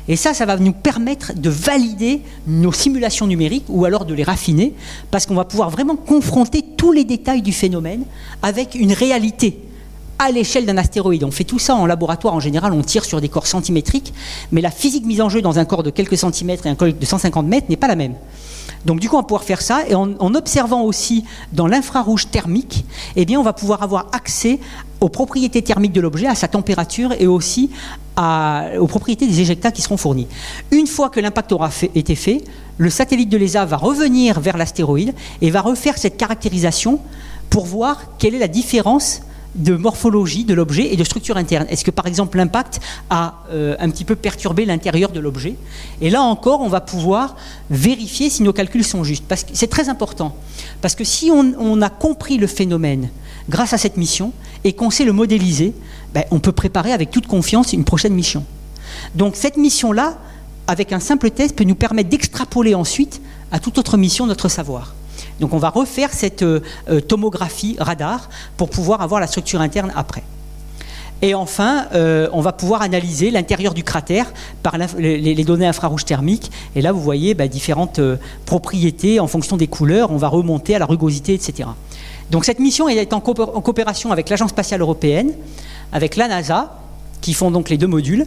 Et ça va nous permettre de valider nos simulations numériques ou alors de les raffiner parce qu'on va pouvoir vraiment confronter tous les détails du phénomène avec une réalité à l'échelle d'un astéroïde. On fait tout ça en laboratoire, en général, on tire sur des corps centimétriques, mais la physique mise en jeu dans un corps de quelques centimètres et un corps de 150 mètres n'est pas la même. Donc du coup, on va pouvoir faire ça, et en observant aussi dans l'infrarouge thermique, eh bien, on va pouvoir avoir accès aux propriétés thermiques de l'objet, à sa température et aussi aux propriétés des éjectats qui seront fournis. Une fois que l'impact aura été fait, le satellite de l'ESA va revenir vers l'astéroïde et va refaire cette caractérisation pour voir quelle est la différence de morphologie de l'objet et de structure interne. Est-ce que par exemple l'impact a un petit peu perturbé l'intérieur de l'objet? Et là encore, on va pouvoir vérifier si nos calculs sont justes. Parce que c'est très important. Parce que si on a compris le phénomène grâce à cette mission et qu'on sait le modéliser, ben, on peut préparer avec toute confiance une prochaine mission. Donc cette mission-là, avec un simple test, peut nous permettre d'extrapoler ensuite à toute autre mission notre savoir. Donc on va refaire cette tomographie radar pour pouvoir avoir la structure interne après. Et enfin, on va pouvoir analyser l'intérieur du cratère par les données infrarouges thermiques. Et là, vous voyez différentes propriétés en fonction des couleurs. On va remonter à la rugosité, etc. Donc cette mission est en coopération avec l'Agence spatiale européenne, avec la NASA, qui font donc les deux modules,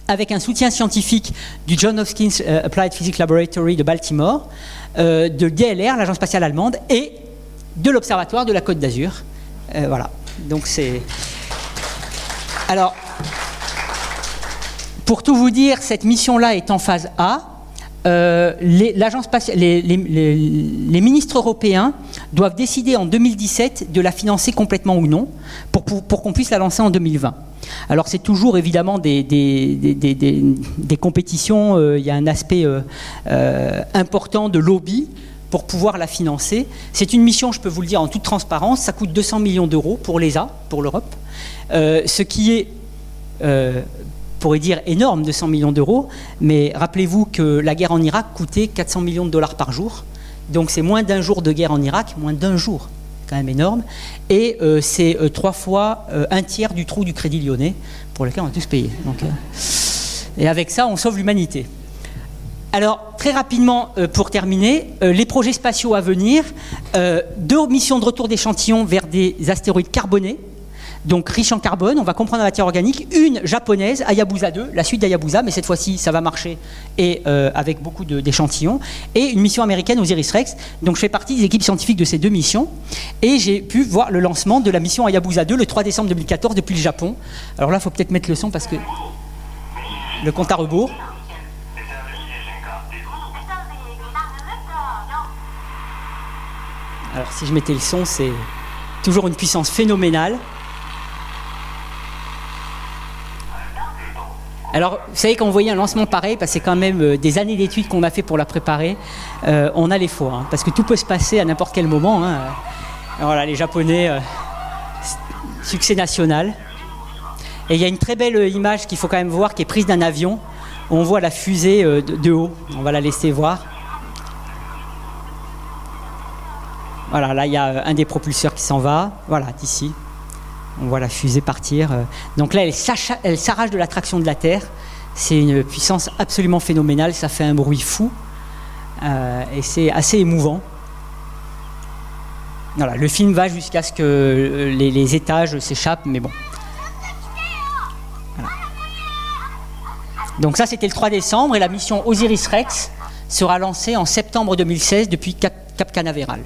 avec un soutien scientifique du Johns Hopkins Applied Physics Laboratory de Baltimore, de DLR, l'agence spatiale allemande, et de l'Observatoire de la Côte d'Azur. Voilà. Donc c'est... Alors, pour tout vous dire, cette mission-là est en phase A. L'agence spatiale, les ministres européens doivent décider en 2017 de la financer complètement ou non, pour qu'on puisse la lancer en 2020. Alors c'est toujours évidemment des compétitions, il y a un aspect important de lobby pour pouvoir la financer. C'est une mission, je peux vous le dire en toute transparence, ça coûte 200 millions d'euros pour l'ESA, pour l'Europe, ce qui est, pourrait dire énorme, 200 millions d'euros, mais rappelez-vous que la guerre en Irak coûtait 400 millions de dollars par jour, donc c'est moins d'un jour de guerre en Irak, moins d'un jour. Quand même énorme, et c'est 3 fois un tiers du trou du Crédit Lyonnais pour lequel on a tous payé. Donc, et avec ça, on sauve l'humanité. Alors, très rapidement, pour terminer, les projets spatiaux à venir, 2 missions de retour d'échantillons vers des astéroïdes carbonés, donc riches en carbone, on va comprendre la matière organique, une japonaise, Hayabusa 2, la suite d'Hayabusa, mais cette fois-ci ça va marcher et avec beaucoup d'échantillons, et une mission américaine OSIRIS-REx. Donc je fais partie des équipes scientifiques de ces 2 missions, et j'ai pu voir le lancement de la mission Hayabusa 2 le 3 décembre 2014 depuis le Japon. Alors là il faut peut-être mettre le son parce que le compte à rebours. Alors si je mettais le son, c'est... toujours une puissance phénoménale. Alors, vous savez, quand vous voyez un lancement pareil, parce que c'est quand même des années d'études qu'on a fait pour la préparer, on a les fois, hein, parce que tout peut se passer à n'importe quel moment. Hein. Voilà, les Japonais, succès national. Et il y a une très belle image qu'il faut quand même voir, qui est prise d'un avion, où on voit la fusée de haut. On va la laisser voir. Voilà, là, il y a un des propulseurs qui s'en va. Voilà, d'ici. On voit la fusée partir. Donc là, elle s'arrache de la traction de la Terre. C'est une puissance absolument phénoménale. Ça fait un bruit fou. Et c'est assez émouvant. Voilà, le film va jusqu'à ce que les étages s'échappent, mais bon. Voilà. Donc ça, c'était le 3 décembre. Et la mission Osiris-Rex sera lancée en septembre 2016 depuis Cap Canaveral.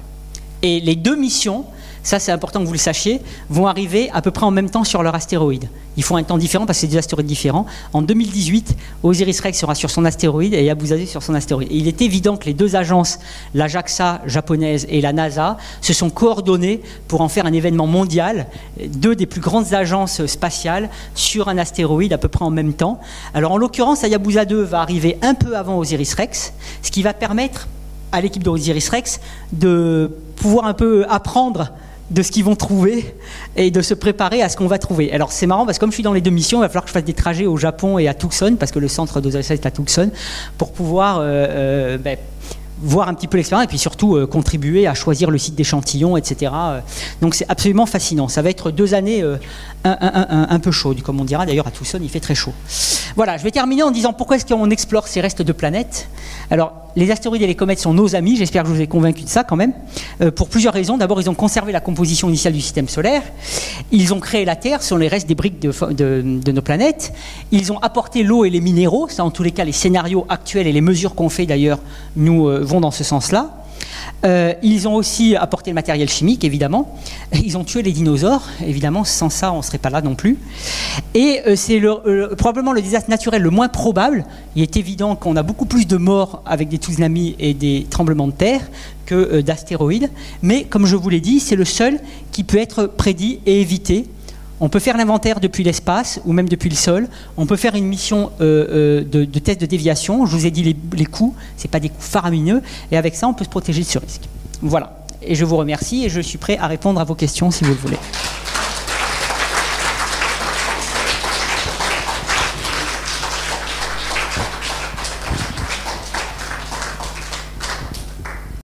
Et les deux missions, ça c'est important que vous le sachiez, vont arriver à peu près en même temps sur leur astéroïde. Ils font un temps différent parce que c'est des astéroïdes différents. En 2018, Osiris-Rex sera sur son astéroïde et Yabuzade sur son astéroïde. Et il est évident que les deux agences, la JAXA japonaise et la NASA, se sont coordonnées pour en faire un événement mondial, deux des plus grandes agences spatiales sur un astéroïde à peu près en même temps. Alors en l'occurrence, Yabuzade va arriver un peu avant Osiris-Rex, ce qui va permettre à l'équipe d'Osiris-Rex de pouvoir un peu apprendre de ce qu'ils vont trouver et de se préparer à ce qu'on va trouver. Alors c'est marrant parce que comme je suis dans les deux missions, il va falloir que je fasse des trajets au Japon et à Tucson, parce que le centre d'Osiris-Rex est à Tucson, pour pouvoir voir un petit peu l'expérience et puis surtout contribuer à choisir le site d'échantillons, etc. Donc c'est absolument fascinant. Ça va être 2 années un peu chaudes, comme on dira. D'ailleurs à Tucson, il fait très chaud. Voilà, je vais terminer en disant pourquoi est-ce qu'on explore ces restes de planètes. Alors, les astéroïdes et les comètes sont nos amis, j'espère que je vous ai convaincu de ça quand même, pour plusieurs raisons. D'abord, ils ont conservé la composition initiale du système solaire, ils ont créé la Terre, ce sont les restes des briques de nos planètes, ils ont apporté l'eau et les minéraux, ça en tous les cas les scénarios actuels et les mesures qu'on fait d'ailleurs nous vont dans ce sens-là. Ils ont aussi apporté le matériel chimique, évidemment. Ils ont tué les dinosaures, évidemment. Sans ça, on ne serait pas là non plus. Et c'est probablement le désastre naturel le moins probable. Il est évident qu'on a beaucoup plus de morts avec des tsunamis et des tremblements de terre que d'astéroïdes. Mais, comme je vous l'ai dit, c'est le seul qui peut être prédit et évité. On peut faire l'inventaire depuis l'espace ou même depuis le sol. On peut faire une mission de test de déviation. Je vous ai dit les coûts, ce n'est pas des coûts faramineux. Et avec ça, on peut se protéger de ce risque. Voilà. Et je vous remercie et je suis prêt à répondre à vos questions si vous le voulez.